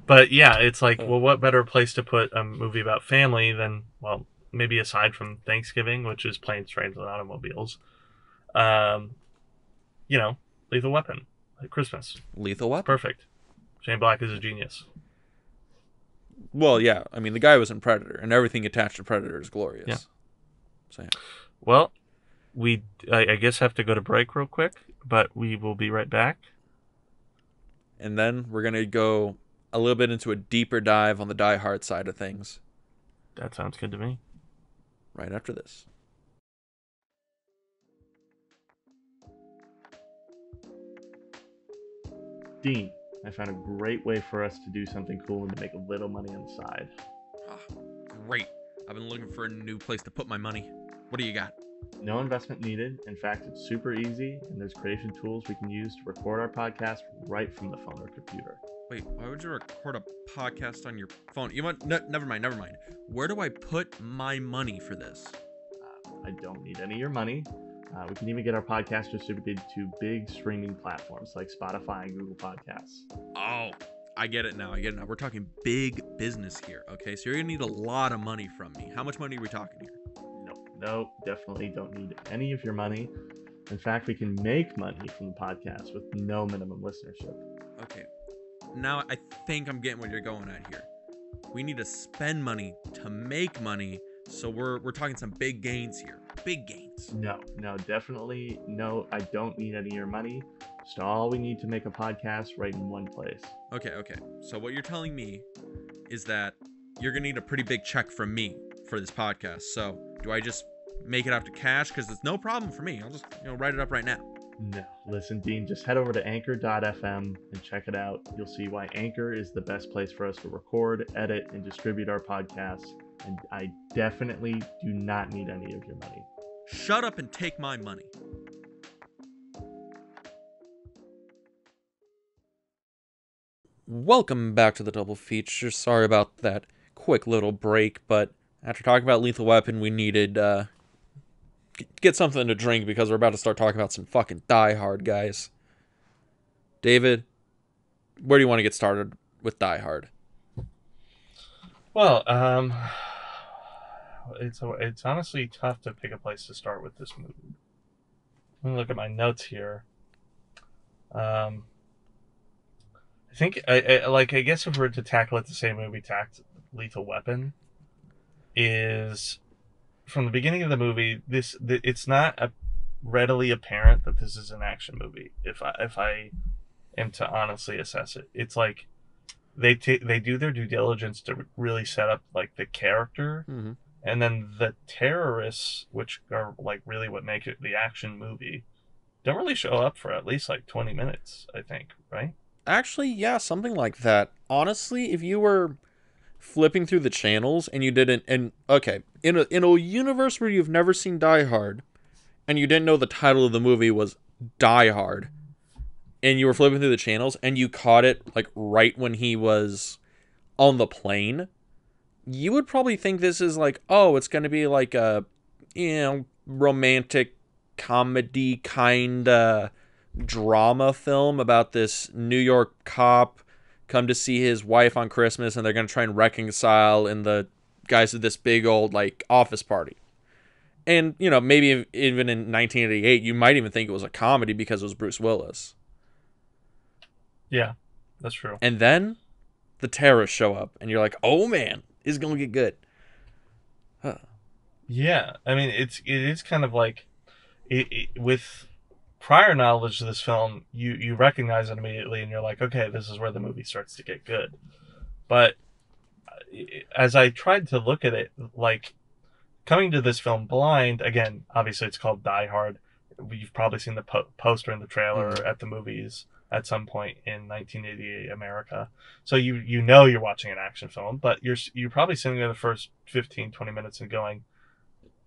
But yeah, it's like, well, what better place to put a movie about family than, well, maybe aside from Thanksgiving, which is Planes, Trains, and Automobiles, Lethal Weapon, like Christmas. Lethal Weapon. Perfect. Shane Black is a genius. Well, yeah. I mean, the guy was in Predator, and everything attached to Predator is glorious. Yeah. So, yeah. Well, I guess have to go to break real quick, but we will be right back. And then we're going to go a little bit into a deeper dive on the Die Hard side of things. That sounds good to me. Right after this. Dean, I found a great way for us to do something cool and to make a little money on the side. Ah, great. I've been looking for a new place to put my money. What do you got? No investment needed. In fact, it's super easy, and there's creation tools we can use to record our podcast right from the phone or computer. Wait, why would you record a podcast on your phone? You want? Never mind. Where do I put my money for this? I don't need any of your money. We can even get our podcast distributed to big streaming platforms like Spotify and Google Podcasts. Oh, I get it now. We're talking big business here, okay? So you're going to need a lot of money from me. How much money are we talking here? No, definitely don't need any of your money. In fact, we can make money from the podcast with no minimum listenership. Okay, now I think I'm getting what you're going at here. We need to spend money to make money, so we're talking some big gains here. Big gains. No, definitely no. I don't need any of your money. Just all we need to make a podcast right in one place. Okay. So what you're telling me is that you're gonna need a pretty big check from me for this podcast. So do I just make it out to cash? Because it's no problem for me. I'll just write it up right now. No, listen, Dean, just head over to anchor.fm and check it out. You'll see why Anchor is the best place for us to record, edit, and distribute our podcasts. And I definitely do not need any of your money. Shut up and take my money. Welcome back to the double feature. Sorry about that quick little break, but after talking about Lethal Weapon, we needed get something to drink because we're about to start talking about some fucking Die Hard, guys. David, where do you want to get started with Die Hard? Well, it's honestly tough to pick a place to start with this movie. Let me look at my notes here. I think I guess if we were to tackle it the same way we tackled Lethal Weapon, is from the beginning of the movie, it's not readily apparent that this is an action movie. If I am to honestly assess it, it's like they do their due diligence to really set up like the character, Mm-hmm. and then the terrorists, which are like really what make it the action movie, don't really show up for at least like 20 minutes, I think, right? Actually, yeah, something like that. Honestly, if you were flipping through the channels and you didn't, and okay, in a universe where you've never seen Die Hard and you didn't know the title of the movie was Die Hard, and you were flipping through the channels and you caught it like right when he was on the plane, you would probably think this is like, oh, it's going to be like a romantic comedy kind of drama film about this New York cop come to see his wife on Christmas, and they're going to try and reconcile in the guise of this big old like office party. And maybe even in 1988 you might even think it was a comedy because it was Bruce Willis. Yeah, that's true. And then the terrorists show up and you're like, oh man, this is going to get good. Huh. Yeah, I mean it is kind of like with prior knowledge of this film, you recognize it immediately and you're like, okay, this is where the movie starts to get good. But as I tried to look at it, like coming to this film blind, again, obviously it's called Die Hard. You've probably seen the poster in the trailer at the movies at some point in 1988 America. So you know you're watching an action film, but you're probably sitting there the first 15, 20 minutes and going,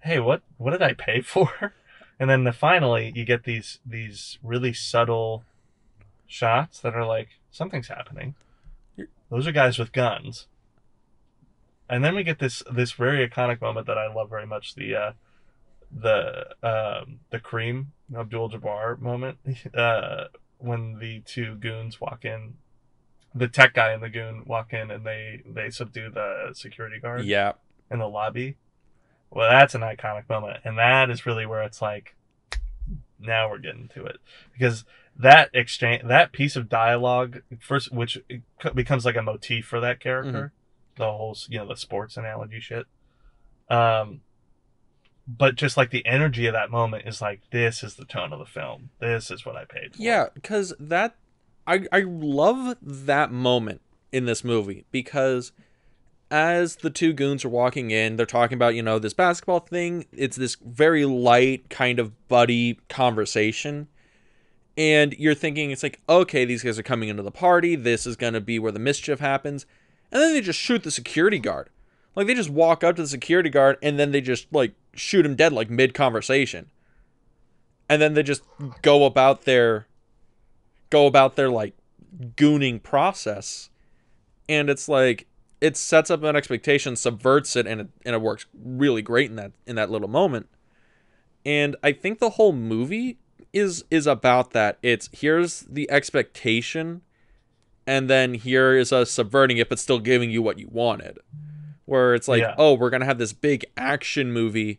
hey, what did I pay for? And then finally, you get these really subtle shots that are like, something's happening. Those are guys with guns. And then we get this very iconic moment that I love very much, the Kareem Abdul-Jabbar moment, when the two goons walk in, the tech guy and the goon walk in, and they subdue the security guard. Yeah. In the lobby. Well, that's an iconic moment, and that is really where it's like, now we're getting to it, because that exchange, that piece of dialogue first, which becomes like a motif for that character, the whole, the sports analogy shit. But just like the energy of that moment is like, this is the tone of the film. This is what I paid for. Yeah, because I love that moment in this movie, because as the two goons are walking in, they're talking about, this basketball thing. It's this very light kind of buddy conversation. And you're thinking, it's like, okay, these guys are coming into the party. This is going to be where the mischief happens. And then they just shoot the security guard. Like, they just walk up to the security guard and then they just, like, shoot him dead, like, mid-conversation. And then they just go about their, like, gooning process. And it's like, it sets up an expectation, subverts it, and it works really great in that little moment. And I think the whole movie is about that. It's, here's the expectation, and then here is us subverting it, but still giving you what you wanted. Where it's like, oh, we're going to have this big action movie,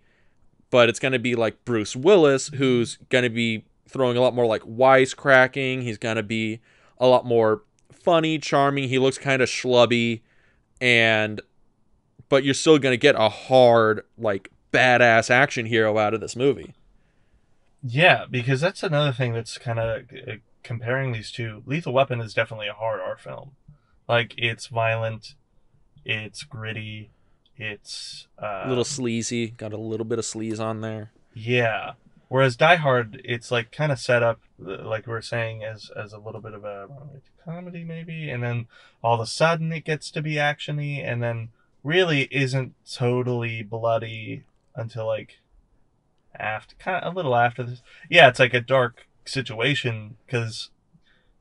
but it's going to be like Bruce Willis, who's going to be throwing a lot more like wisecracking. He's going to be a lot more funny, charming. He looks kind of schlubby, but you're still going to get a hard, like, badass action hero out of this movie. Yeah, because that's another thing that's kind of comparing these two. Lethal Weapon is definitely a hard R film. Like, it's violent, it's gritty, it's a little sleazy, got a little bit of sleaze on there. Yeah. Whereas Die Hard, it's like kind of set up, like we were saying, as a little bit of a comedy maybe, and then all of a sudden it gets to be actiony, and then really isn't totally bloody until like kind of a little after this. Yeah, it's like a dark situation, because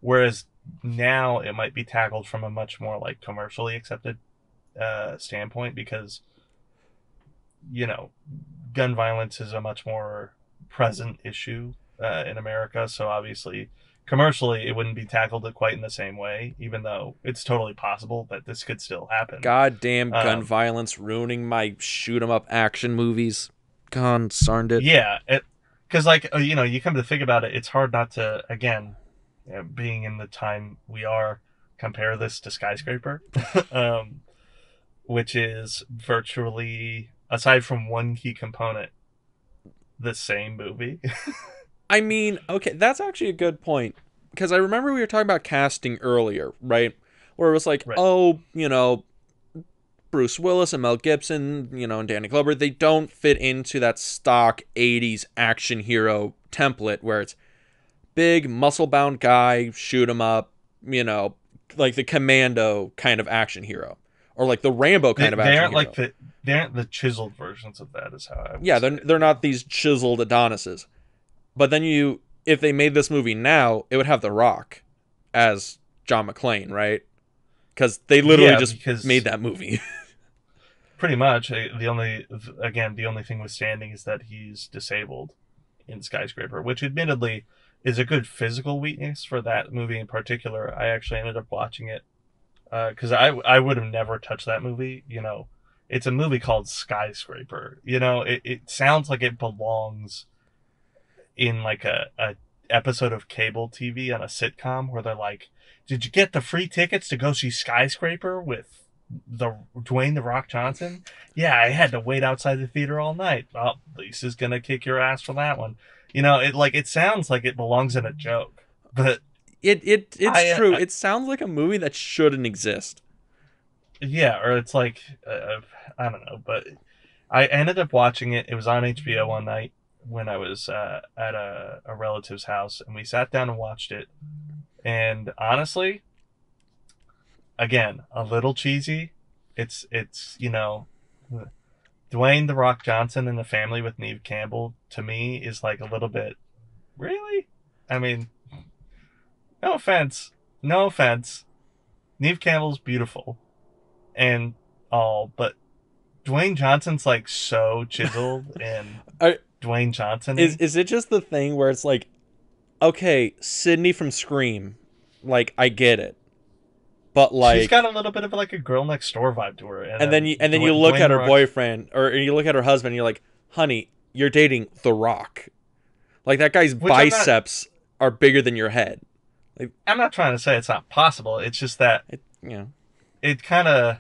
whereas now it might be tackled from a much more like commercially accepted standpoint, because gun violence is a much more present issue in America, so obviously commercially it wouldn't be tackled quite in the same way, even though it's totally possible that this could still happen. Goddamn gun violence ruining my shoot 'em up action movies. God darned it. Yeah, because you come to think about it, it's hard not to, again, being in the time we are, compare this to Skyscraper, which is virtually, aside from one key component, the same movie. I mean, okay, that's actually a good point, because I remember we were talking about casting earlier, right? Where it was like, oh, Bruce Willis and Mel Gibson, and Danny Glover, they don't fit into that stock 80s action hero template where it's big, muscle-bound guy, shoot 'em up, like the Commando kind of action hero. Or like the Rambo kind of action hero. They aren't the chiseled versions of that, is how I would say. They're not these chiseled Adonises. But then if they made this movie now, it would have The Rock as John McClane, right? Because they literally just made that movie. Pretty much. The only thing withstanding is that he's disabled in Skyscraper, which admittedly is a good physical weakness for that movie in particular. I actually ended up watching it because I would have never touched that movie. It's a movie called Skyscraper. It sounds like it belongs in like a episode of cable TV on a sitcom where they're like, did you get the free tickets to go see Skyscraper with Dwayne The Rock Johnson? Yeah, I had to wait outside the theater all night. Well, Lisa's gonna kick your ass for that one. It sounds like it belongs in a joke, but it's true. It sounds like a movie that shouldn't exist. Yeah, or it's like I don't know, but I ended up watching it. It was on HBO one night when I was at a relative's house, and we sat down and watched it. And honestly, again, a little cheesy. It's Dwayne The Rock Johnson in the family with Neve Campbell, to me, is like a little bit, really? I mean, no offense. Neve Campbell's beautiful and all, but Dwayne Johnson's like so chiseled and Dwayne Johnson. Is it just the thing where it's like, okay, Sydney from Scream, like, I get it, but like, she's got a little bit of like a girl next door vibe to her, and then you look at her boyfriend, or you look at her husband, and you're like, honey, you're dating The Rock. Like, that guy's biceps are bigger than your head. Like, I'm not trying to say it's not possible. It's just that it kind of,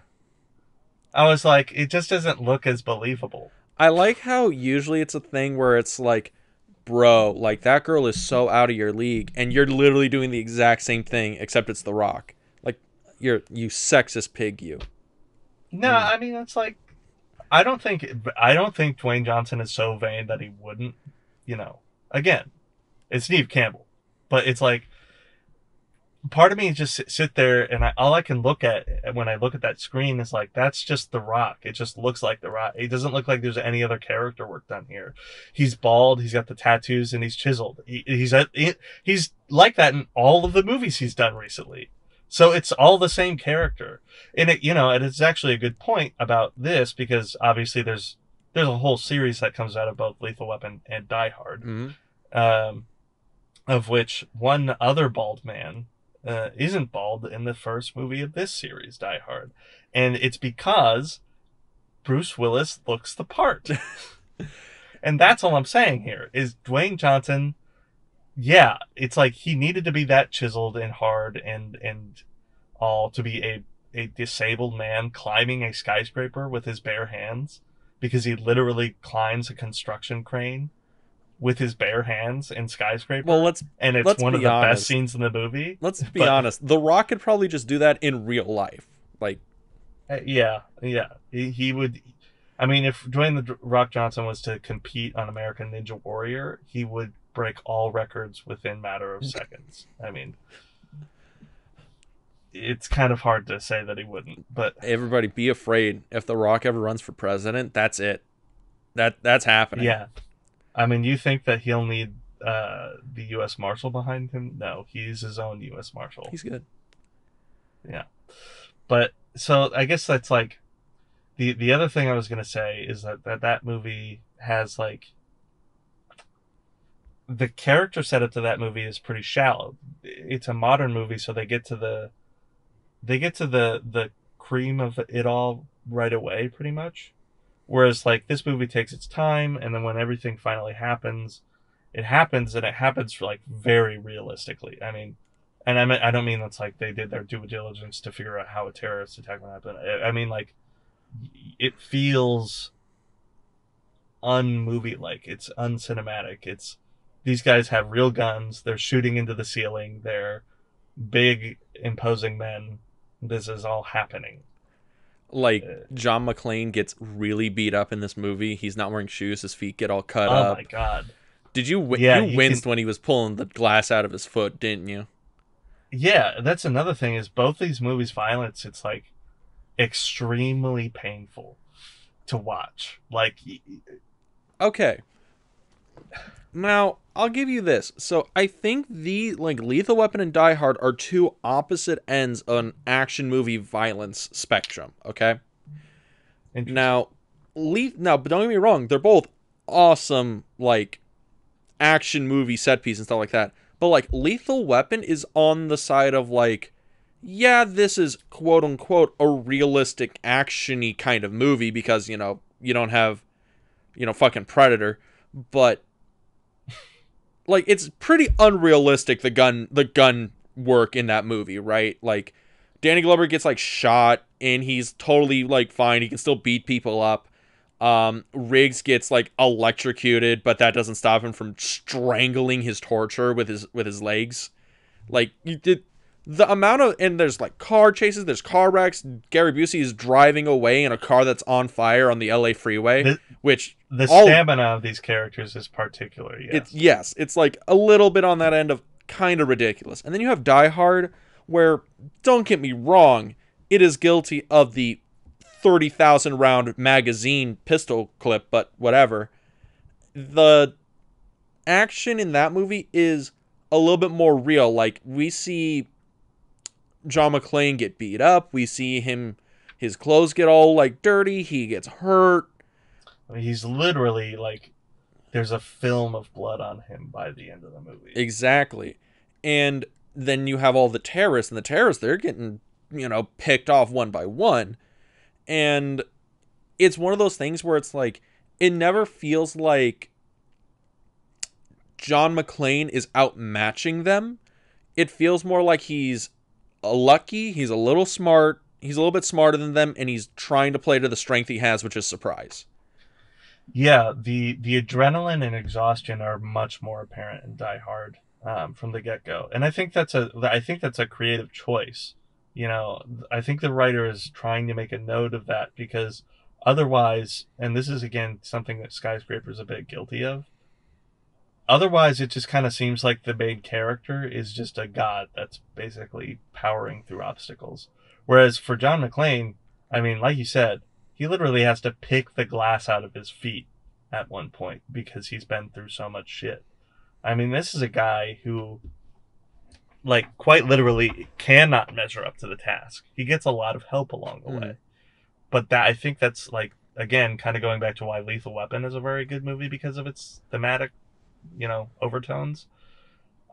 I was like, it just doesn't look as believable. I like how usually it's a thing where it's like, bro, like, that girl is so out of your league, and you're literally doing the exact same thing, except it's The Rock. Like, you sexist pig, you. No, I mean, it's like, I don't think Dwayne Johnson is so vain that he wouldn't, again, it's Neve Campbell. But it's like, part of me just sit there, and all I can look at when I look at that screen is like, that's just The Rock. It just looks like The Rock. It doesn't look like there's any other character work done here. He's bald, he's got the tattoos, and he's chiseled. He's like that in all of the movies he's done recently. So it's all the same character. And and it's actually a good point about this, because obviously there's a whole series that comes out of both Lethal Weapon and Die Hard, of which one other bald man isn't bald in the first movie of this series, Die Hard. And it's because Bruce Willis looks the part. And that's all I'm saying here, is Dwayne Johnson, yeah, it's like he needed to be that chiseled and hard and all to be a disabled man climbing a skyscraper with his bare hands, because he literally climbs a construction crane with his bare hands in skyscraper. Well, let's one of the honest. best scenes in the movie. Let's be honest. The Rock could probably just do that in real life. Like, yeah. He would. I mean, if Dwayne the Rock Johnson was to compete on American Ninja Warrior, he would break all records within a matter of seconds. I mean, it's kind of hard to say that he wouldn't. But everybody be afraid. If The Rock ever runs for president, that's it. That's happening. Yeah. I mean, you think that he'll need the U.S. Marshal behind him? No, he's his own U.S. Marshal. He's good. Yeah. But, so, I guess that's like, the other thing I was going to say is that movie has, like, the character setup to that movie is pretty shallow. It's a modern movie, so they get to the cream of it all right away, pretty much. Whereas, like, this movie takes its time, and then when everything finally happens, it happens like very realistically. I mean, and I don't mean that's like they did their due diligence to figure out how a terrorist attack would happen. I mean, like, it feels un-movie-like. It's uncinematic. It's, these guys have real guns. They're shooting into the ceiling. They're big, imposing men. This is all happening. Like, John McClane gets really beat up in this movie. He's not wearing shoes. His feet get all cut up. Oh, my God. Did you you winced when he was pulling the glass out of his foot, didn't you? Yeah, that's another thing, is both these movies' violence, it's, like, extremely painful to watch. Like... Okay. Now, I'll give you this. So, I think Lethal Weapon and Die Hard are two opposite ends of an action movie violence spectrum, okay? Now, but don't get me wrong, they're both awesome, like, action movie set piece and stuff like that. But, like, Lethal Weapon is on the side of, like, yeah, this is quote-unquote a realistic action-y kind of movie because, you don't have, fucking Predator, but... like, it's pretty unrealistic, the gun work in that movie, right? Like, Danny Glover gets, like, shot, and he's totally, like, fine. He can still beat people up. Riggs gets, like, electrocuted, but that doesn't stop him from strangling his torture with his legs. Like, the amount of... and there's, like, car chases, there's car wrecks. Gary Busey is driving away in a car that's on fire on the LA freeway, The stamina of these characters is particular, yes. It's like a little bit on that end of kind of ridiculous. And then you have Die Hard, where, don't get me wrong, it is guilty of the 30,000 round magazine pistol clip, but whatever. The action in that movie is a little bit more real. Like, we see John McClane get beat up. We see his clothes get all, like, dirty. He gets hurt. I mean, he's literally, like, there's a film of blood on him by the end of the movie. Exactly. And then you have all the terrorists, and the terrorists, they're getting, picked off one by one. And it's one of those things where it's like, it never feels like John McClane is outmatching them. It feels more like he's lucky, he's a little smart, he's a little bit smarter than them, and he's trying to play to the strength he has, which is surprise. Yeah, the adrenaline and exhaustion are much more apparent in Die Hard from the get-go, and I think that's a creative choice. I think the writer is trying to make a note of that, because otherwise, and this is again something that Skyscraper is a bit guilty of, otherwise, it just kind of seems like the main character is just a god that's basically powering through obstacles. Whereas for John McClane, I mean, like you said, he literally has to pick the glass out of his feet at one point because he's been through so much shit. I mean, this is a guy who, like, quite literally cannot measure up to the task. He gets a lot of help along the way. But that, I think that's, like, again, kind of going back to why Lethal Weapon is a very good movie because of its thematic, overtones.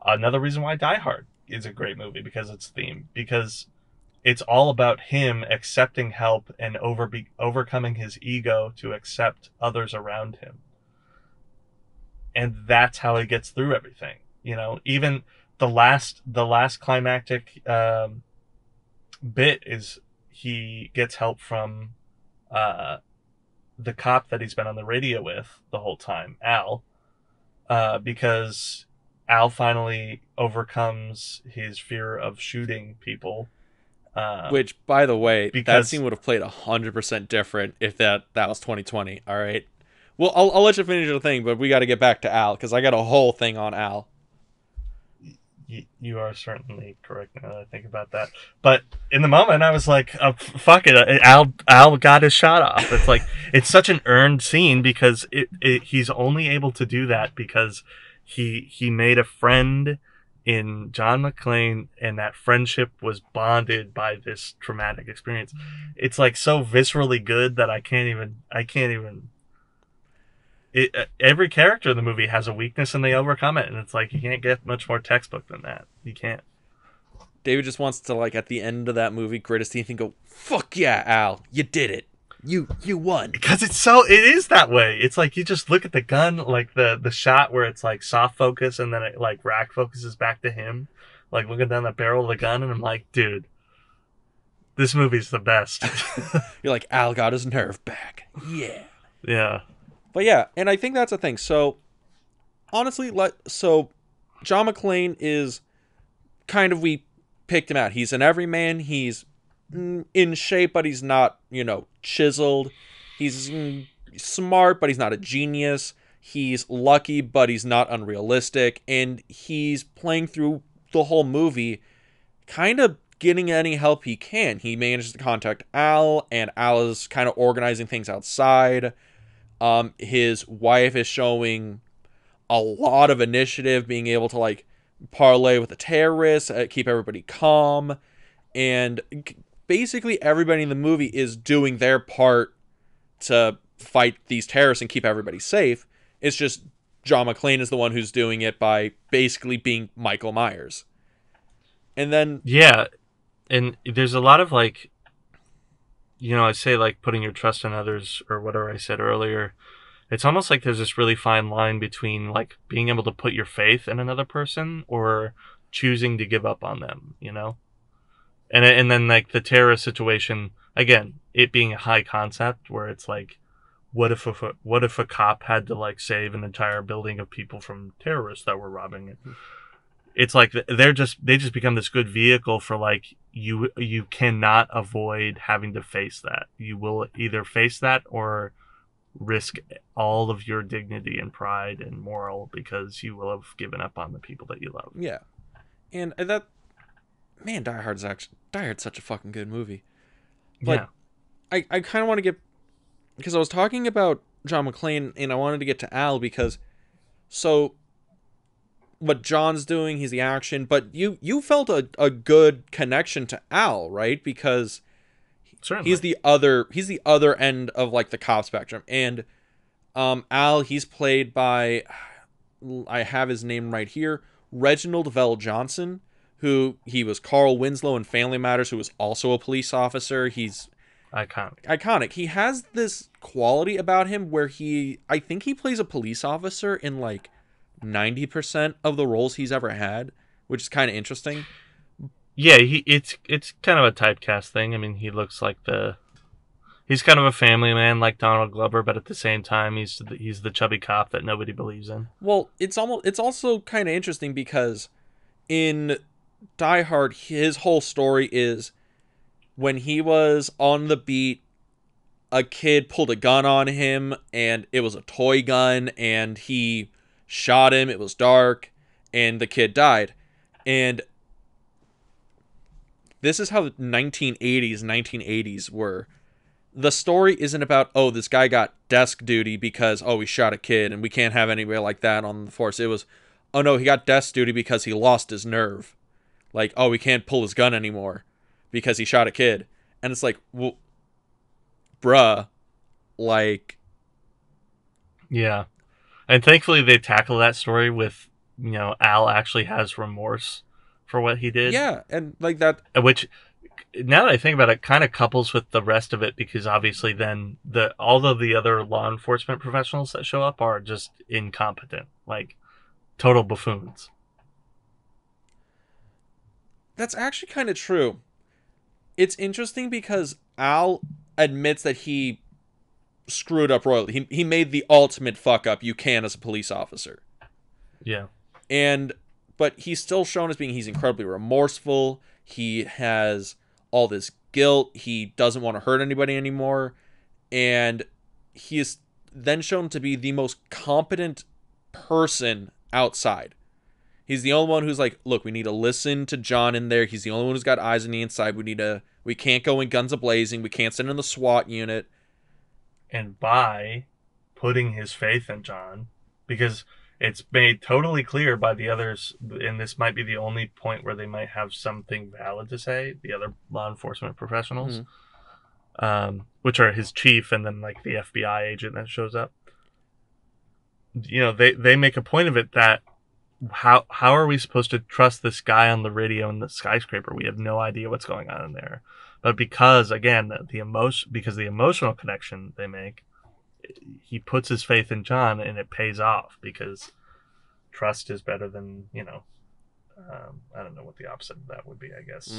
Another reason why Die Hard is a great movie because it's theme. Because it's all about him accepting help and overcoming his ego to accept others around him. And that's how he gets through everything. Even the last climactic bit is he gets help from the cop that he's been on the radio with the whole time, Al, because Al finally overcomes his fear of shooting people. Which, by the way, that because scene would have played 100% different if that was 2020. All right. Well, I'll let you finish your thing, but we got to get back to Al because I got a whole thing on Al. You are certainly correct now that I think about that. But in the moment, I was like, fuck it. Al got his shot off. It's like, it's such an earned scene because he's only able to do that because he made a friend in John McClane, and that friendship was bonded by this traumatic experience. It's like so viscerally good that I can't even. Every character in the movie has a weakness and they overcome it, and it's like you can't get much more textbook than that. You can't. David just wants to, like, at the end of that movie, grit his teeth and go, "Fuck yeah, Al, you did it. You won." Because it is that way. It's like you just look at the gun, like the shot where it's like soft focus and then it like rack focuses back to him, like looking down the barrel of the gun, and I'm like, dude, this movie's the best. You're like, Al got his nerve back. Yeah. Yeah. But yeah, and I think that's a thing. So, honestly, John McClane is kind of, we picked him out. He's an everyman. He's in shape, but he's not, chiseled. He's smart, but he's not a genius. He's lucky, but he's not unrealistic. And he's playing through the whole movie, kind of getting any help he can. He manages to contact Al, and Al is kind of organizing things outside. His wife is showing a lot of initiative, being able to, like, parlay with the terrorists, keep everybody calm, and basically everybody in the movie is doing their part to fight these terrorists and keep everybody safe. It's just John McClane is the one who's doing it by basically being Michael Myers. And then... Yeah, and there's a lot of, like, I say, like, putting your trust in others, or whatever I said earlier. It's almost like there's this really fine line between, like, being able to put your faith in another person or choosing to give up on them, And then, like, the terrorist situation, again, it being a high concept where it's like, what if a cop had to, like, save an entire building of people from terrorists that were robbing it? It's like they just become this good vehicle for, like, you cannot avoid having to face that. You will either face that or risk all of your dignity and pride and moral because you will have given up on the people that you love. Yeah. And that, man, Die Hard's such a fucking good movie. But yeah. I kind of want to get, because I was talking about John McClane and I wanted to get to Al because, so what John's doing, he's the action, but you felt a good connection to Al, right? Because certainly he's the other end of, like, the cop spectrum. And Al, he's played by, I have his name right here, Reginald Vell Johnson, who he was Carl Winslow in Family Matters, who was also a police officer. He's iconic. He has this quality about him where I think he plays a police officer in, like, 90% of the roles he's ever had, which is kind of interesting. Yeah, it's kind of a typecast thing. I mean, he looks like he's kind of a family man like Donald Glover, but at the same time, he's the chubby cop that nobody believes in. Well, it's also kind of interesting because in Die Hard, his whole story is when he was on the beat, a kid pulled a gun on him, and it was a toy gun, and he shot him. It was dark, and the kid died. And this is how the 1980s were. The story isn't about, oh, this guy got desk duty because, oh, he shot a kid and we can't have anybody like that on the force. It was, oh, no, he got desk duty because he lost his nerve. Like, oh, he can't pull his gun anymore because he shot a kid. And it's like, well, bruh, like... Yeah. And thankfully they tackle that story with, Al actually has remorse for what he did. Yeah, and like that... Which... Now that I think about it, kind of couples with the rest of it, because obviously then all of the other law enforcement professionals that show up are just incompetent, like total buffoons. That's actually kind of true. It's interesting because Al admits that he screwed up royally. He made the ultimate fuck up you can as a police officer. Yeah. But he's still shown as being, he's incredibly remorseful. He has all this guilt. He doesn't want to hurt anybody anymore. And he is then shown to be the most competent person outside. He's the only one who's like, look, we need to listen to John in there. He's the only one who's got eyes on the inside. We can't go in guns a-blazing. We can't send in the SWAT unit. And by putting his faith in John, because it's made totally clear by the others, and this might be the only point where they might have something valid to say, the other law enforcement professionals, which are his chief and then like the FBI agent that shows up. They make a point of it that how are we supposed to trust this guy on the radio in the skyscraper? We have no idea what's going on in there. But because, again, the emotional connection they make, he puts his faith in John, and it pays off because trust is better than, I don't know what the opposite of that would be, I guess.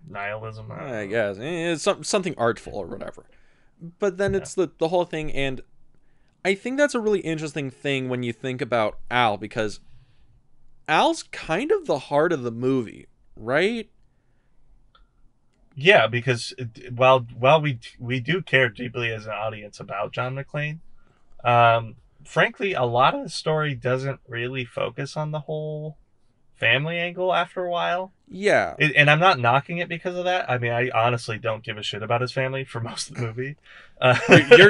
Nihilism? I guess. It's something artful or whatever. But then it's the whole thing, and I think that's a really interesting thing when you think about Al, because Al's kind of the heart of the movie, right? Yeah, because while we do care deeply as an audience about John McClane, frankly, a lot of the story doesn't really focus on the whole family angle after a while. Yeah. And I'm not knocking it because of that. I mean, I honestly don't give a shit about his family for most of the movie.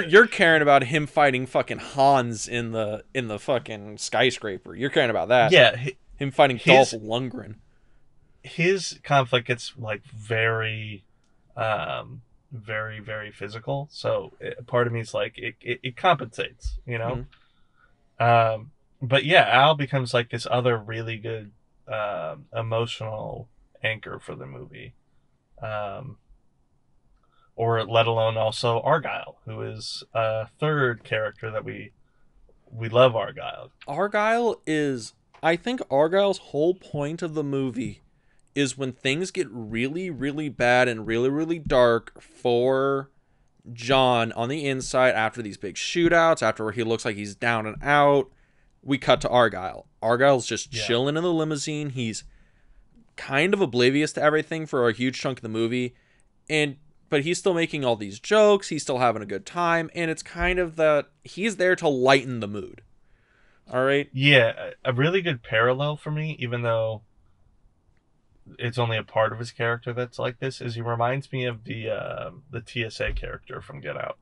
You're caring about him fighting fucking Hans in the fucking skyscraper. You're caring about that. Yeah. Him fighting Dolph Lundgren. His conflict gets like very, very, very physical. So part of me is like, it compensates, But yeah, Al becomes like this other really good emotional anchor for the movie. Or let alone also Argyle, who is a third character that we love. I think Argyle's whole point of the movie is when things get really, really bad and really, really dark for John on the inside after these big shootouts, after he looks like he's down and out, we cut to Argyle. Argyle's just chilling in the limousine. He's kind of oblivious to everything for a huge chunk of the movie, but he's still making all these jokes. He's still having a good time, and it's kind of that he's there to lighten the mood. All right? Yeah, a really good parallel for me, even though it's only a part of his character that's like this, is he reminds me of the TSA character from Get Out.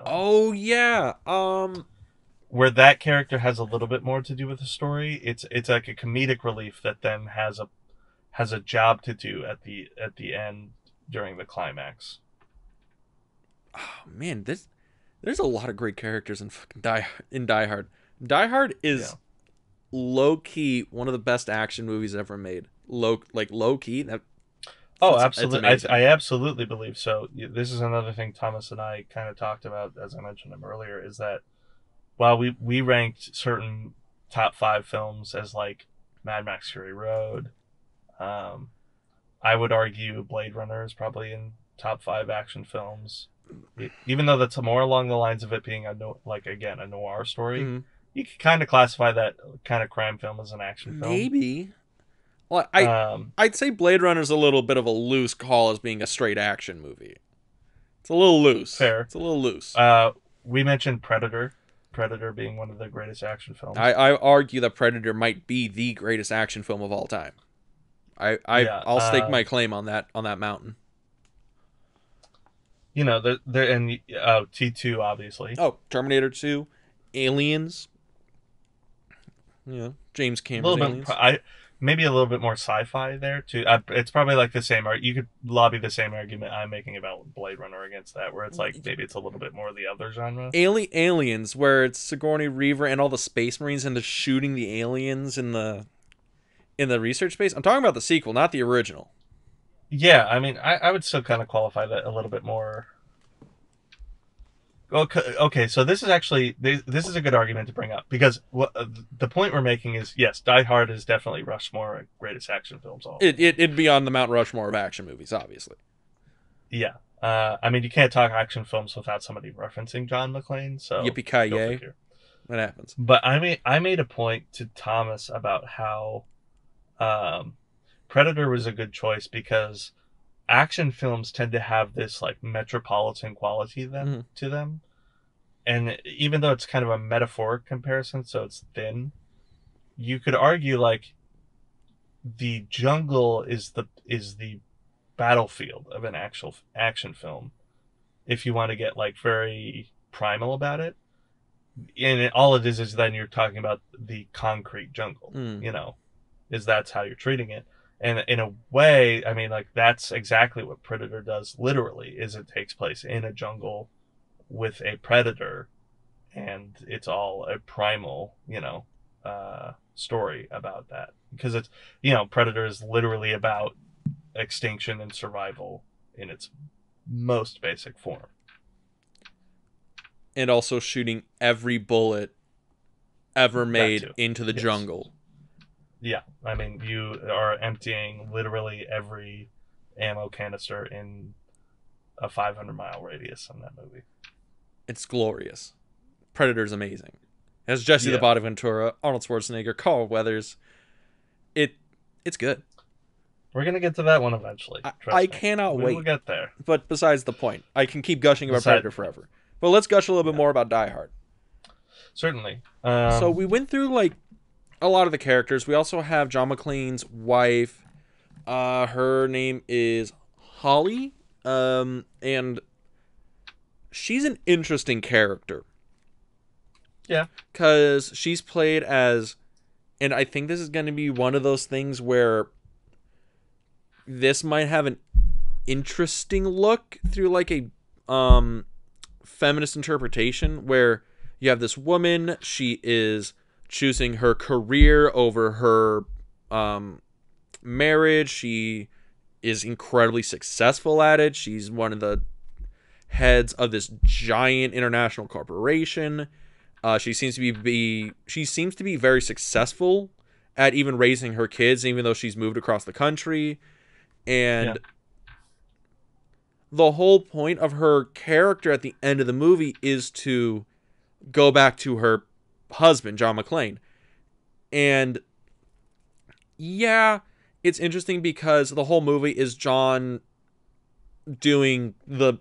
Oh yeah, where that character has a little bit more to do with the story. It's like a comedic relief that then has a job to do at the end during the climax. Oh man, there's a lot of great characters in fucking Die Hard. Die Hard is low key one of the best action movies ever made. Low key. Absolutely. I absolutely believe so. This is another thing Thomas and I kind of talked about, as I mentioned him earlier, is that while we ranked certain top 5 films as like Mad Max Fury Road, I would argue Blade Runner is probably in top 5 action films. Even though that's more along the lines of it being a noir story. Mm-hmm. You could kind of classify that kind of crime film as an action film. Maybe. Well, I'd say Blade Runner's a little bit of a loose call as being a straight action movie. It's a little loose. Fair. It's a little loose. We mentioned Predator. Predator being one of the greatest action films. I argue that Predator might be the greatest action film of all time. Yeah, I'll stake my claim on that mountain. You know, they're and T2 obviously. Oh, Terminator 2, Aliens. James A Cameron's little bit, Aliens. maybe a little bit more sci-fi there too. It's probably like the same. You could lobby the same argument I'm making about Blade Runner against that, where it's like maybe it's a little bit more the other genre. Aliens, where it's Sigourney Weaver and all the Space Marines and they're shooting the aliens in the research space. I'm talking about the sequel, not the original. Yeah, I mean, I would still kind of qualify that a little bit more. Okay, so this is actually this is a good argument to bring up because the point we're making is yes, Die Hard is definitely Rushmore greatest action films. It'd be on the Mount Rushmore of action movies, obviously. Yeah, I mean you can't talk action films without somebody referencing John McClane. So yippee-ki-yay, what happens? But I made a point to Thomas about how Predator was a good choice because action films tend to have this like metropolitan quality to them, and even though it's kind of a metaphoric comparison, so it's thin, you could argue like the jungle is the battlefield of an actual action film if you want to get like very primal about it. And all it is then you're talking about the concrete jungle, that's how you're treating it. And in a way, I mean, like that's exactly what Predator does. Literally, is it takes place in a jungle with a predator, and it's all a primal, story about that because it's Predator is literally about extinction and survival in its most basic form, and also shooting every bullet ever made into the jungle. Yeah, I mean, you are emptying literally every ammo canister in a 500-mile radius in that movie. It's glorious. Predator's amazing. It has Jesse the Body Ventura, Arnold Schwarzenegger, Carl Weathers. It's good. We're going to get to that one eventually. I cannot wait. We'll get there. But besides the point, I can keep gushing about Predator forever. But let's gush a little bit more about Die Hard. Certainly. So we went through like a lot of the characters. We also have John McClane's wife. Her name is Holly. And she's an interesting character. Yeah. Because she's played as, and I think this is going to be one of those things where this might have an interesting look through like a feminist interpretation where you have this woman, she is choosing her career over her marriage. She is incredibly successful at it. She's one of the heads of this giant international corporation. She seems to be very successful at even raising her kids, even though she's moved across the country. And the whole point of her character at the end of the movie is to go back to her husband, John McClane. And yeah, it's interesting because the whole movie is John doing the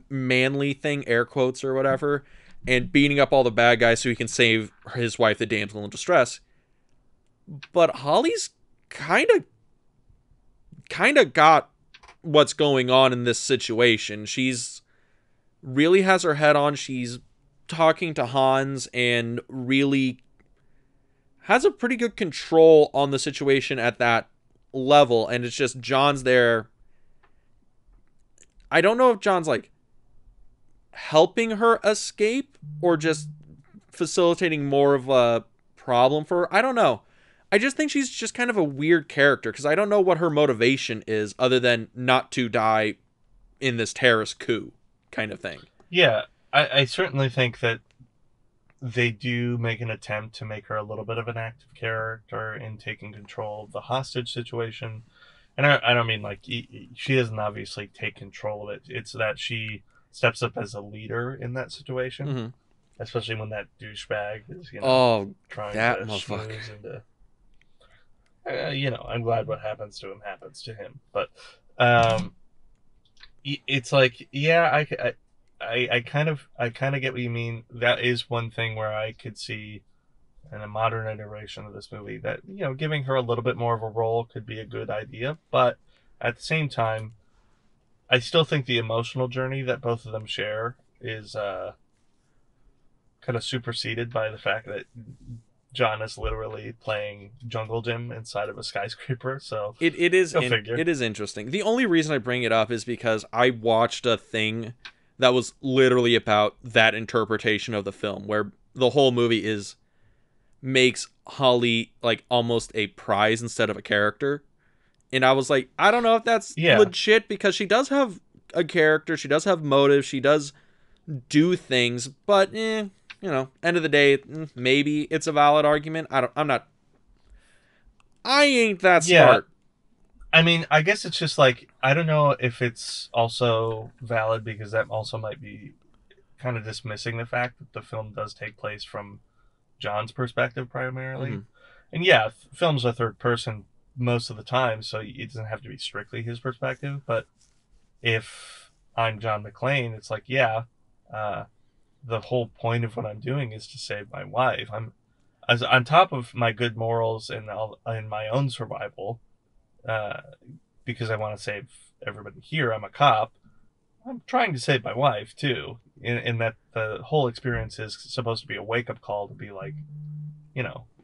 manly thing, air quotes or whatever, and beating up all the bad guys so he can save his wife, the damsel in distress. But Holly's kind of got what's going on in this situation. She's really has her head on. She's talking to Hans and really has a pretty good control on the situation at that level. And it's just John's there. I don't know if John's like helping her escape or just facilitating more of a problem for her. I don't know. I just think she's just kind of a weird character because I don't know what her motivation is other than not to die in this terrorist coup kind of thing. Yeah, I certainly think that they do make an attempt to make her a little bit of an active character in taking control of the hostage situation. And I don't mean like she doesn't obviously take control of it. It's that she steps up as a leader in that situation, mm-hmm. especially when that douchebag is, trying that to motherfucker. Into. I'm glad what happens to him happens to him, but it's like, yeah, I kind of get what you mean. That is one thing where I could see in a modern iteration of this movie that, giving her a little bit more of a role could be a good idea. But at the same time, I still think the emotional journey that both of them share is kind of superseded by the fact that John is literally playing jungle gym inside of a skyscraper. So go figure. It is interesting. The only reason I bring it up is because I watched a thing that was literally about that interpretation of the film, where the whole movie makes Holly like almost a prize instead of a character. And I was like, I don't know if that's legit, because she does have a character, she does have motive, she does do things, but end of the day, maybe it's a valid argument. I ain't that smart. I mean, I guess it's just like, I don't know if it's also valid, because that also might be kind of dismissing the fact that the film does take place from John's perspective primarily. Mm-hmm. And films are third person most of the time, so it doesn't have to be strictly his perspective. But if I'm John McClane, it's like, the whole point of what I'm doing is to save my wife. I'm on top of my good morals and my own survival, because I want to save everybody here. I'm a cop. I'm trying to save my wife too, in that the whole experience is supposed to be a wake up call to be like,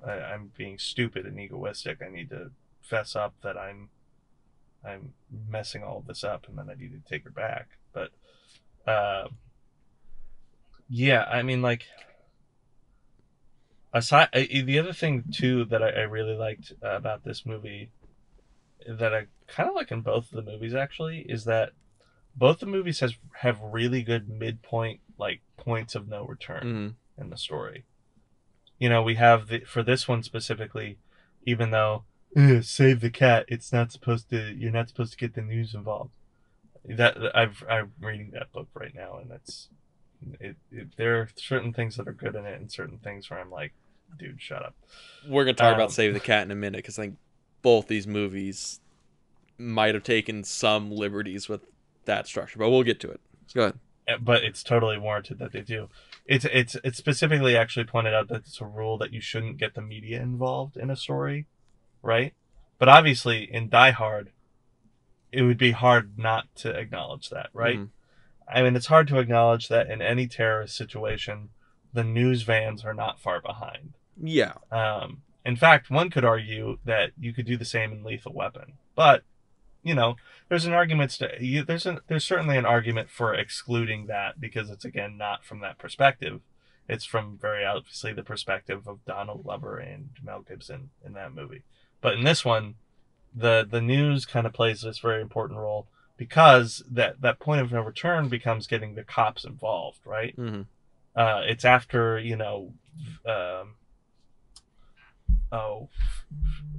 I'm being stupid and egoistic. I need to fess up that I'm messing all of this up, and then I need to take her back. But I mean, like, the other thing too that I really liked about this movie, that I kind of like in both of the movies actually, is that both the movies have really good midpoint, like, points of no return in the story. We have for this one specifically, even though save the cat, you're not supposed to get the news involved. That I'm reading that book right now, and there are certain things that are good in it, and certain things where I'm like, dude, shut up. We're gonna talk about Save the Cat in a minute, because I think both these movies might have taken some liberties with that structure, but we'll get to it. Go ahead. But it's totally warranted that they do. It's specifically actually pointed out that it's a rule that you shouldn't get the media involved in a story, right? But obviously in Die Hard, it would be hard not to acknowledge that, right? Mm-hmm. I mean, it's hard to acknowledge that in any terrorist situation, the news vans are not far behind. Yeah. In fact, one could argue that you could do the same in Lethal Weapon, but there's an argument there's certainly an argument for excluding that, because it's, again, not from that perspective. It's from very obviously the perspective of Donald Glover and Mel Gibson in that movie. But in this one, the news kind of plays this very important role, because that point of no return becomes getting the cops involved, right? Mm-hmm. It's after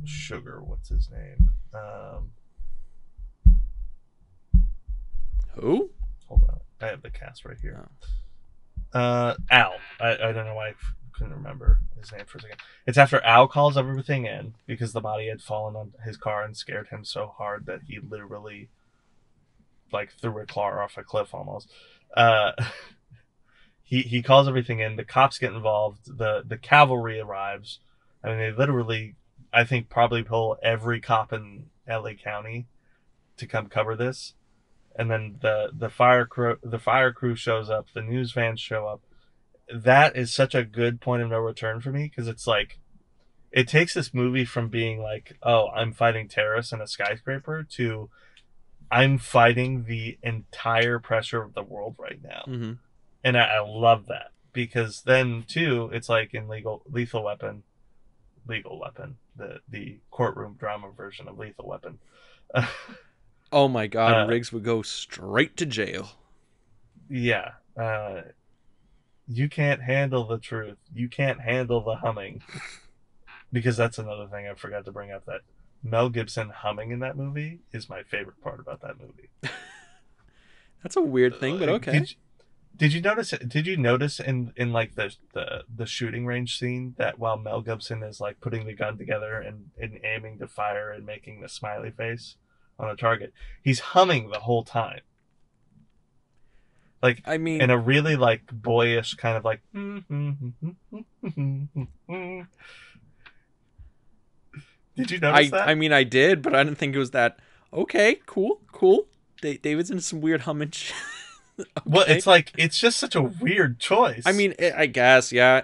Sugar, what's his name? Who? Hold on, I have the cast right here. Oh. Al. I don't know why I couldn't remember his name for a second. It's after Al calls everything in, because the body had fallen on his car and scared him so hard that he literally, like, threw a car off a cliff almost. He calls everything in. The cops get involved. The cavalry arrives. I mean, they literally, I think, probably pull every cop in LA County to come cover this. And then the fire crew shows up. The news vans show up. That is such a good point of no return for me, because it's like, it takes this movie from being like, oh, I'm fighting terrorists in a skyscraper, to I'm fighting the entire pressure of the world right now. Mm-hmm. And I love that, because then too, it's like in Lethal Weapon, the courtroom drama version of Lethal Weapon. Oh my God, Riggs would go straight to jail. Yeah. You can't handle the truth. You can't handle the humming. Because that's another thing I forgot to bring up, that Mel Gibson humming in that movie is my favorite part about that movie. That's a weird thing, but okay. Did you notice in like the shooting range scene, that while Mel Gibson is like putting the gun together and aiming to fire and making the smiley face on the target, he's humming the whole time? like I mean, in a really like boyish kind of like. Did you notice that? I mean, I did, but I didn't think it was that. Okay, cool. David's in some weird humming shit. Well, Okay. it's just such a weird choice. I mean, I guess, yeah.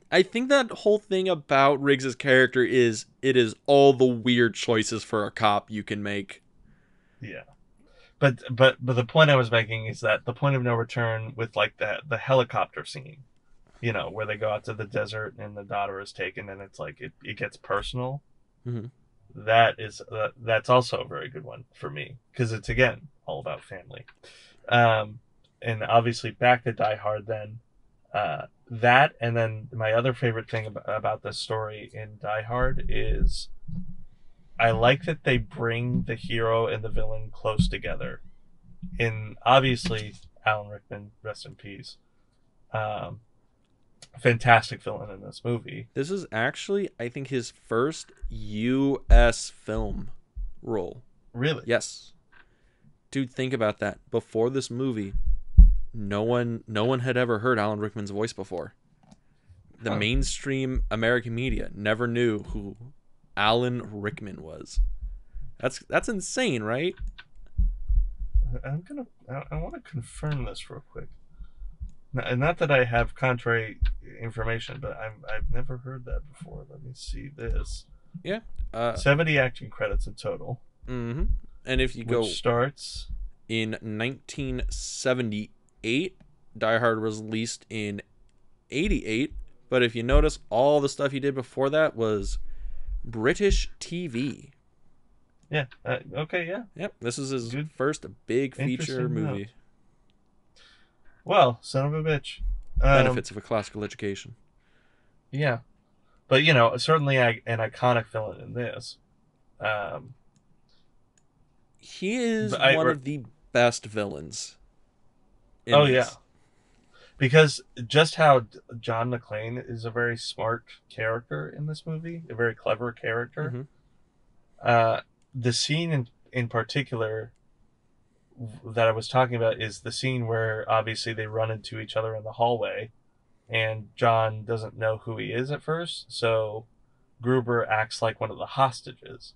I think that whole thing about Riggs's character is it is all the weird choices for a cop you can make. Yeah. But the point I was making is that the point of no return with like the helicopter scene, where they go out to the desert and the daughter is taken and it's like it gets personal. Mm-hmm. That's also a very good one for me because it's again all about family. And obviously back to Die Hard then. That and then my other favorite thing about this story in Die Hard is I like that they bring the hero and the villain close together. In obviously Alan Rickman, rest in peace. Um, Fantastic villain in this movie. This is actually, I think, his first U.S. film role. Really? Yes. Dude, think about that. Before this movie, no one had ever heard Alan Rickman's voice before. The mainstream American media never knew who Alan Rickman was. That's insane, right? I want to confirm this real quick. Not that I have contrary information, but I've never heard that before. Let me see this. Yeah. 70 acting credits in total. Mm-hmm. And if you go starts in 1978, Die Hard was released in 88. But if you notice, all the stuff he did before that was British TV. Yeah. Okay. Yeah. Yep. This is his first big feature movie. Note. Well, son of a bitch. Benefits of a classical education. Yeah. But, certainly an iconic villain in this. He is one of the best villains. Oh, yeah. Because just how John McClane is a very smart character in this movie, a very clever character. Mm-hmm. The scene in particular that I was talking about is the scene where obviously they run into each other in the hallway and John doesn't know who he is at first, so Gruber acts like one of the hostages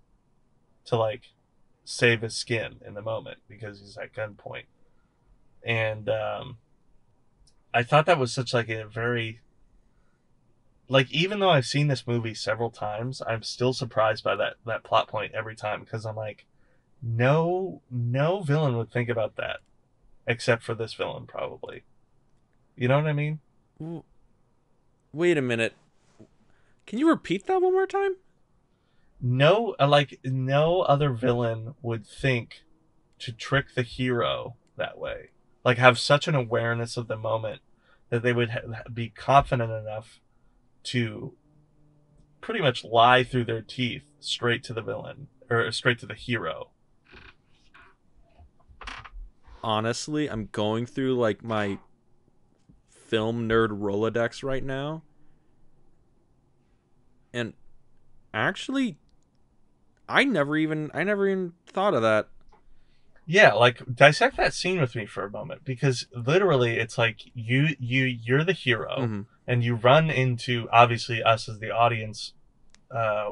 to like save his skin in the moment because he's at gunpoint. And I thought that was such like a very even though I've seen this movie several times, I'm still surprised by that plot point every time because I'm like, no villain would think about that except for this villain probably. You know what I mean? Wait a minute. Can you repeat that one more time? No other villain would think to trick the hero that way. Like have such an awareness of the moment that they would be confident enough to pretty much lie through their teeth straight to the villain or straight to the hero. Honestly, I'm going through like my film nerd Rolodex right now. And actually I never even thought of that. Yeah, like dissect that scene with me for a moment because literally it's like you're the hero Mm-hmm. and you run into obviously us as the audience.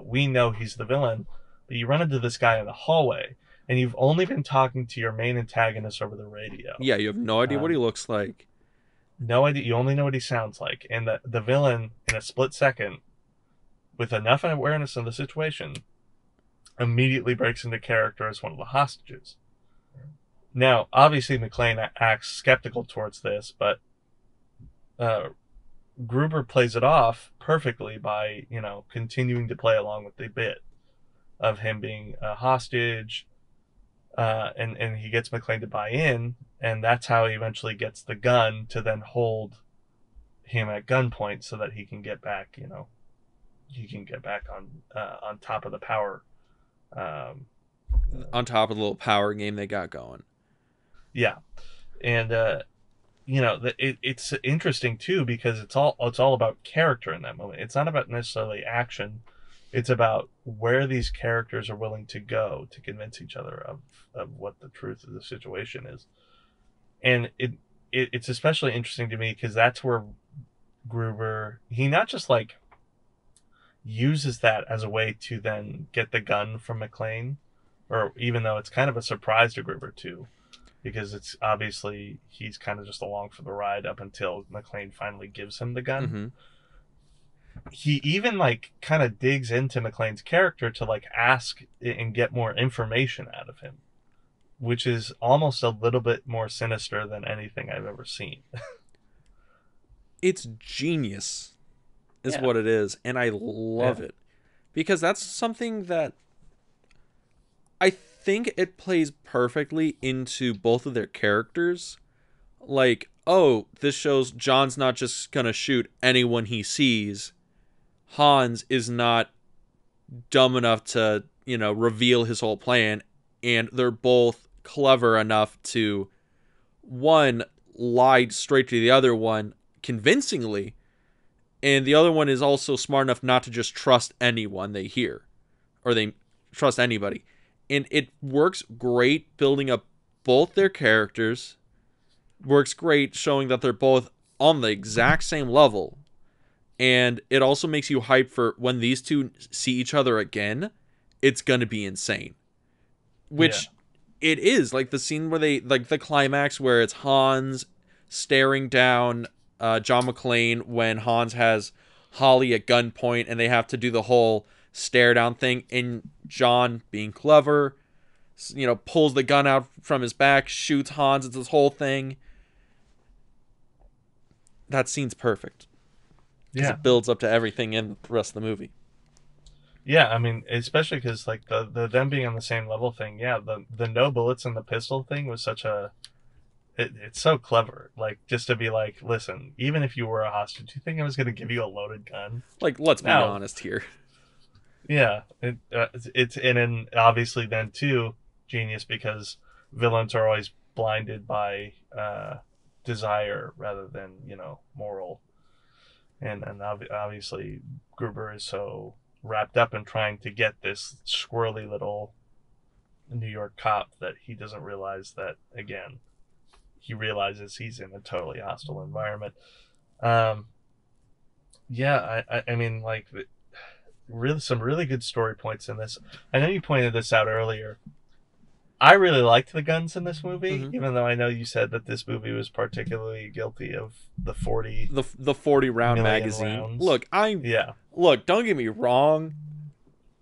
We know he's the villain, but you run into this guy in the hallway and you've only been talking to your main antagonist over the radio. Yeah, you have no idea what he looks like. No idea. You only know what he sounds like. And the villain, in a split second, with enough awareness of the situation, immediately breaks into character as one of the hostages. Now, obviously, McClane acts skeptical towards this, but Gruber plays it off perfectly by, continuing to play along with the bit of him being a hostage, and he gets McClane to buy in, and that's how he eventually gets the gun to then hold him at gunpoint so that he can get back, he can get back on top of the power. On top of the little power game they got going. Yeah, and it's interesting too because it's all about character in that moment. It's not about necessarily action. It's about where these characters are willing to go to convince each other of what the truth of the situation is. And it's especially interesting to me because that's where Gruber, he not just like uses that as a way to then get the gun from McClane, or even though it's kind of a surprise to Gruber too, because it's obviously he's kind of just along for the ride up until McClane finally gives him the gun. Mm-hmm. He even like kind of digs into McClane's character to like ask and get more information out of him, which is almost a little bit more sinister than anything I've ever seen. It's genius is Yeah. what it is, and I love it because that's something that I think it plays perfectly into both of their characters. Like, oh, this shows John's not just gonna shoot anyone he sees. Hans is not dumb enough to, reveal his whole plan, and they're both clever enough to, one, lie straight to the other one convincingly, and the other one is also smart enough not to just trust anyone they hear, or they trust anybody. And it works great building up both their characters, works great showing that they're both on the exact same level, and it also makes you hype for when these two see each other again, it's gonna be insane. Which it is, like the scene where they, like the climax where it's Hans staring down John McClane when Hans has Holly at gunpoint and they have to do the whole stare down thing, and John, being clever, pulls the gun out from his back, shoots Hans. It's this whole thing. That scene's perfect. Because it builds up to everything in the rest of the movie. Yeah, I mean, especially because like the them being on the same level thing. Yeah, the no bullets in the pistol thing was such a. It's so clever. Like, just to be like, listen, even if you were a hostage, do you think I was going to give you a loaded gun? Like, let's be honest here. Yeah, it's and then obviously then too genius because villains are always blinded by desire rather than moral, and obviously Gruber is so wrapped up in trying to get this squirrely little New York cop that he doesn't realize that, again, he realizes he's in a totally hostile environment. Yeah, I mean, like, really some really good story points in this. I know you pointed this out earlier. I really liked the guns in this movie, even though I know you said that this movie was particularly guilty of the 40 the 40 round magazine. rounds. Look, don't get me wrong.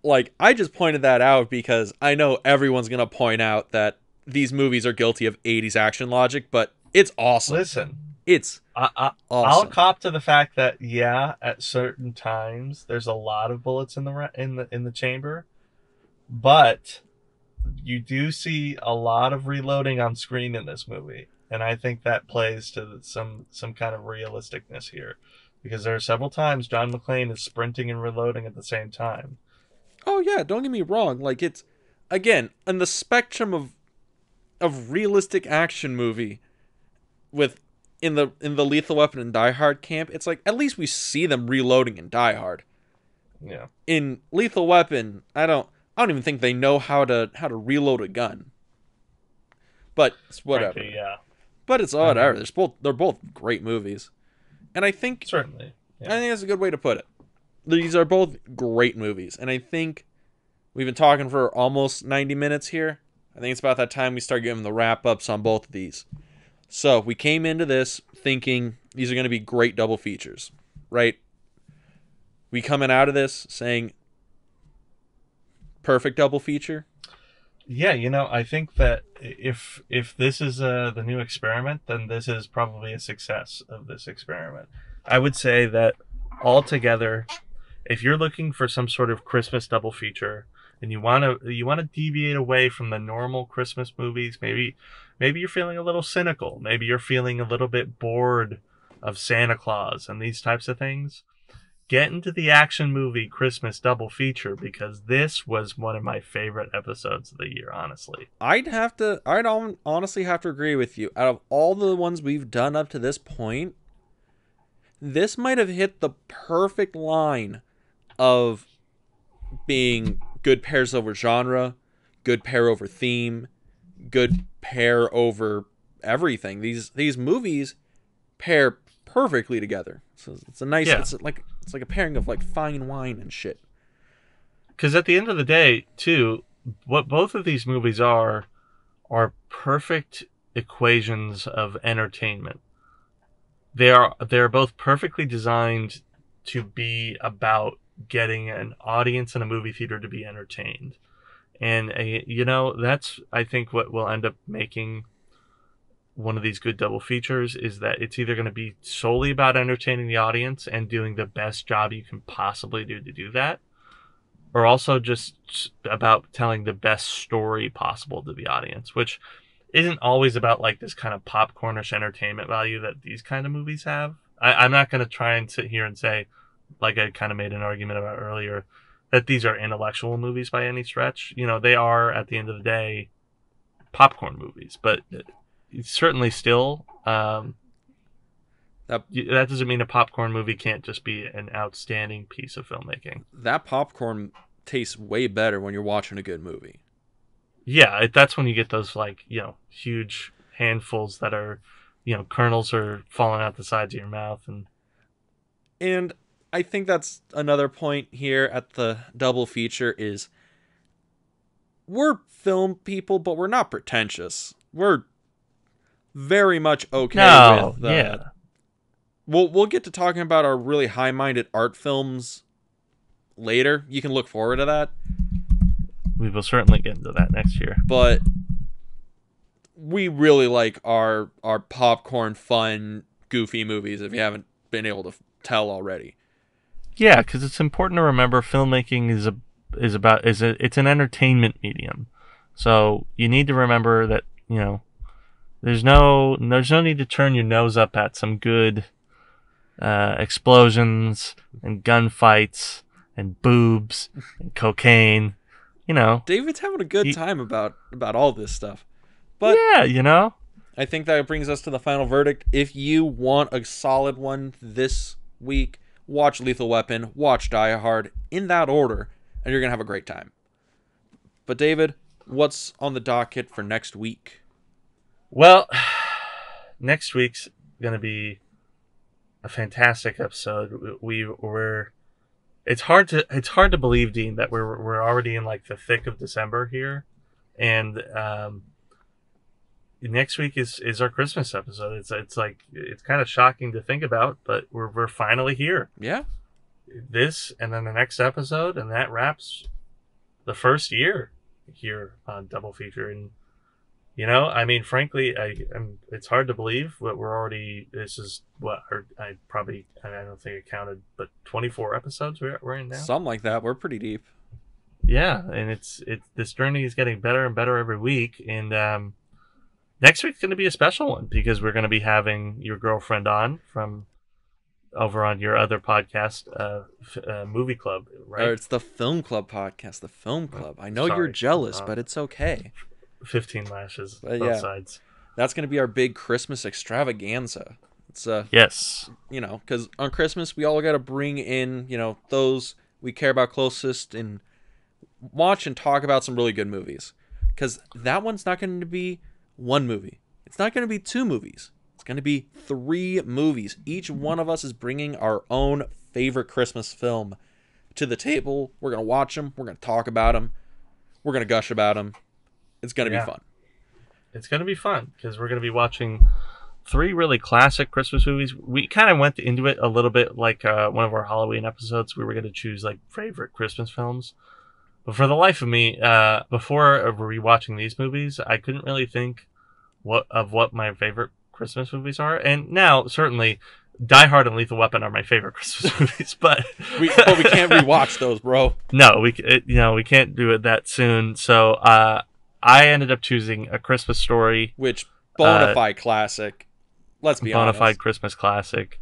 Like, I just pointed that out because I know everyone's going to point out that these movies are guilty of 80s action logic, but it's awesome. Listen, it's awesome. I'll cop to the fact that at certain times there's a lot of bullets in the chamber, but you do see a lot of reloading on screen in this movie, and I think that plays to some kind of realisticness here, because there are several times John McClane is sprinting and reloading at the same time. Oh yeah, don't get me wrong. Like, it's, again, in the spectrum of realistic action movie, with in the Lethal Weapon and Die Hard camp, it's like at least we see them reloading in Die Hard. Yeah. In Lethal Weapon, I don't even think they know how to reload a gun. But it's whatever. Frankly, yeah. But it's whatever. They're both great movies. And I think certainly. Yeah. I think that's a good way to put it. These are both great movies. And I think we've been talking for almost 90 minutes here. I think it's about that time we start giving the wrap-ups on both of these. So we came into this thinking these are going to be great double features, right? We coming out of this saying perfect double feature? Yeah, I think that if this is the new experiment, then this is probably a success of this experiment. I would say that altogether, if you're looking for some sort of Christmas double feature and you want to deviate away from the normal Christmas movies, maybe you're feeling a little cynical, maybe you're feeling a little bit bored of Santa Claus and these types of things, get into the action movie Christmas double feature, because this was one of my favorite episodes of the year, honestly. I'd honestly have to agree with you. Out of all the ones we've done up to this point, this might have hit the perfect line of being good pairs over genre, good pair over theme, good pair over everything. These movies pair perfectly together. So it's a nice. Yeah. It's like a pairing of like fine wine and shit. Because at the end of the day, too, what both of these movies are perfect equations of entertainment. They're both perfectly designed to be about getting an audience in a movie theater to be entertained. And, that's, I think, what will end up making one of these good double features is that it's either going to be solely about entertaining the audience and doing the best job you can possibly do to do that, or also just about telling the best story possible to the audience, which isn't always about like this kind of popcornish entertainment value that these kind of movies have. I'm not going to try and sit here and say, like I kind of made an argument about earlier, that these are intellectual movies by any stretch. They are, at the end of the day, popcorn movies, but it's certainly still, that doesn't mean a popcorn movie can't just be an outstanding piece of filmmaking. That popcorn tastes way better when you're watching a good movie. Yeah, that's when you get those like, huge handfuls that are, kernels are falling out the sides of your mouth. And I think that's another point here at the double feature is we're film people, but we're not pretentious. We're very much okay with yeah. We'll get to talking about our really high-minded art films later. You can look forward to that. We will certainly get into that next year. But we really like our popcorn fun goofy movies, if you haven't been able to tell already. Yeah, because it's important to remember filmmaking it's an entertainment medium. So you need to remember that, there's no need to turn your nose up at some good explosions and gunfights and boobs and cocaine. David's having a good time about all this stuff. But yeah, I think that brings us to the final verdict. If you want a solid one this week, watch Lethal Weapon, watch Die Hard in that order, and you're going to have a great time. But David, what's on the docket for next week? Well, next week's going to be a fantastic episode. It's hard to believe, Dean, that we're already in like the thick of December here, and next week is our Christmas episode. It's kind of shocking to think about, but we're finally here. Yeah. This and then the next episode, and that wraps the first year here on Double Feature. And frankly, it's hard to believe, but we're already. This is what I don't think I counted, but 24 episodes we're in now. Something like that. We're pretty deep. Yeah, and this journey is getting better and better every week, and next week's going to be a special one because we're going to be having your girlfriend on from over on your other podcast, Movie Club, right? Or it's the Film Club podcast, the Film Club. I know you're jealous, but it's okay. 15 lashes, but both sides. That's going to be our big Christmas extravaganza. It's yes, because on Christmas we all got to bring in, those we care about closest and watch and talk about some really good movies. Because that one's not going to be one movie. It's not going to be two movies. It's going to be 3 movies. Each one of us is bringing our own favorite Christmas film to the table. We're going to watch them. We're going to talk about them. We're going to gush about them. It's going to be fun. It's going to be fun because we're going to be watching 3 really classic Christmas movies. We kind of went into it a little bit like one of our Halloween episodes. We were going to choose like favorite Christmas films. But for the life of me, before rewatching these movies, I couldn't really think what my favorite Christmas movies are. And now, certainly, Die Hard and Lethal Weapon are my favorite Christmas movies. But we can't rewatch those, bro. No, we can't do it that soon. So I ended up choosing A Christmas Story, which bona fide classic. Let's be honest, bona fide Christmas classic.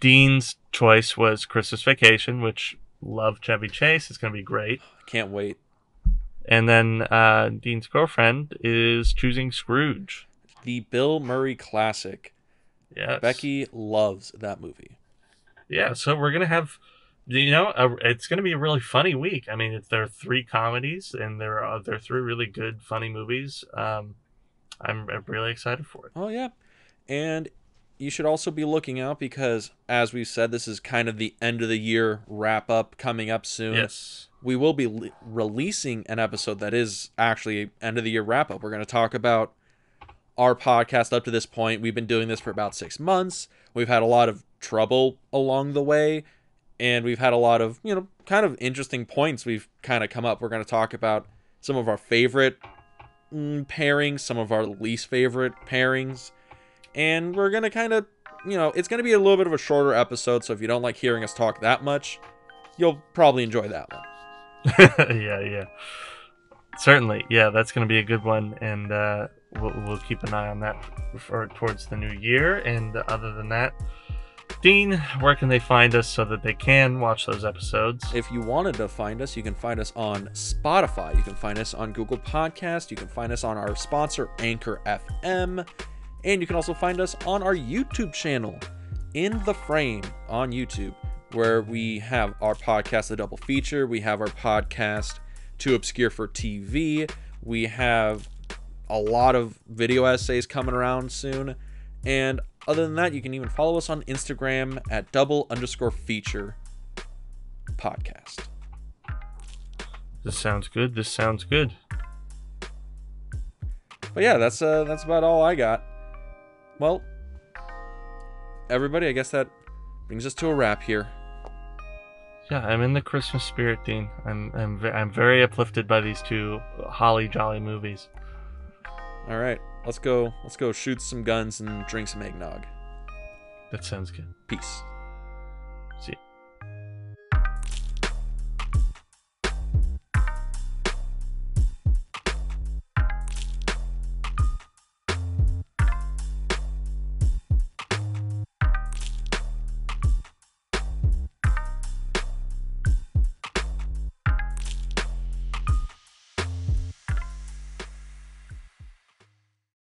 Dean's choice was Christmas Vacation, which love Chevy Chase. It's going to be great. Can't wait. And then Dean's girlfriend is choosing Scrooge, the Bill Murray classic. Yes. Becky loves that movie. Yeah, so we're going to have, it's going to be a really funny week. I mean, there are 3 comedies, and there are 3 really good, funny movies. I'm really excited for it. Oh, yeah. And you should also be looking out because, as we've said, this is kind of the end of the year wrap up coming up soon. Yes. We will be releasing an episode that is actually end of the year wrap up. We're going to talk about our podcast up to this point. We've been doing this for about 6 months. We've had a lot of trouble along the way, and we've had a lot of, kind of interesting points we've kind of come up. We're going to talk about some of our favorite pairings, some of our least favorite pairings, and we're going to kind of, it's going to be a little bit of a shorter episode, so if you don't like hearing us talk that much, you'll probably enjoy that one. Yeah. Certainly. Yeah, that's going to be a good one, and we'll keep an eye on that towards the new year. And other than that, Dean, where can they find us so that they can watch those episodes? If you wanted to find us, you can find us on Spotify. You can find us on Google Podcast. You can find us on our sponsor, Anchor FM. And you can also find us on our YouTube channel, In the Frame on YouTube, where we have our podcast, The Double Feature. We have our podcast, Too Obscure for TV. We have a lot of video essays coming around soon. And other than that, you can even follow us on Instagram at double_feature podcast. This sounds good. But yeah, that's about all I got. Well, everybody, I guess that brings us to a wrap here. Yeah, I'm in the Christmas spirit, Dean. I'm very uplifted by these two holly jolly movies. All right, let's go shoot some guns and drink some eggnog. That sounds good. Peace.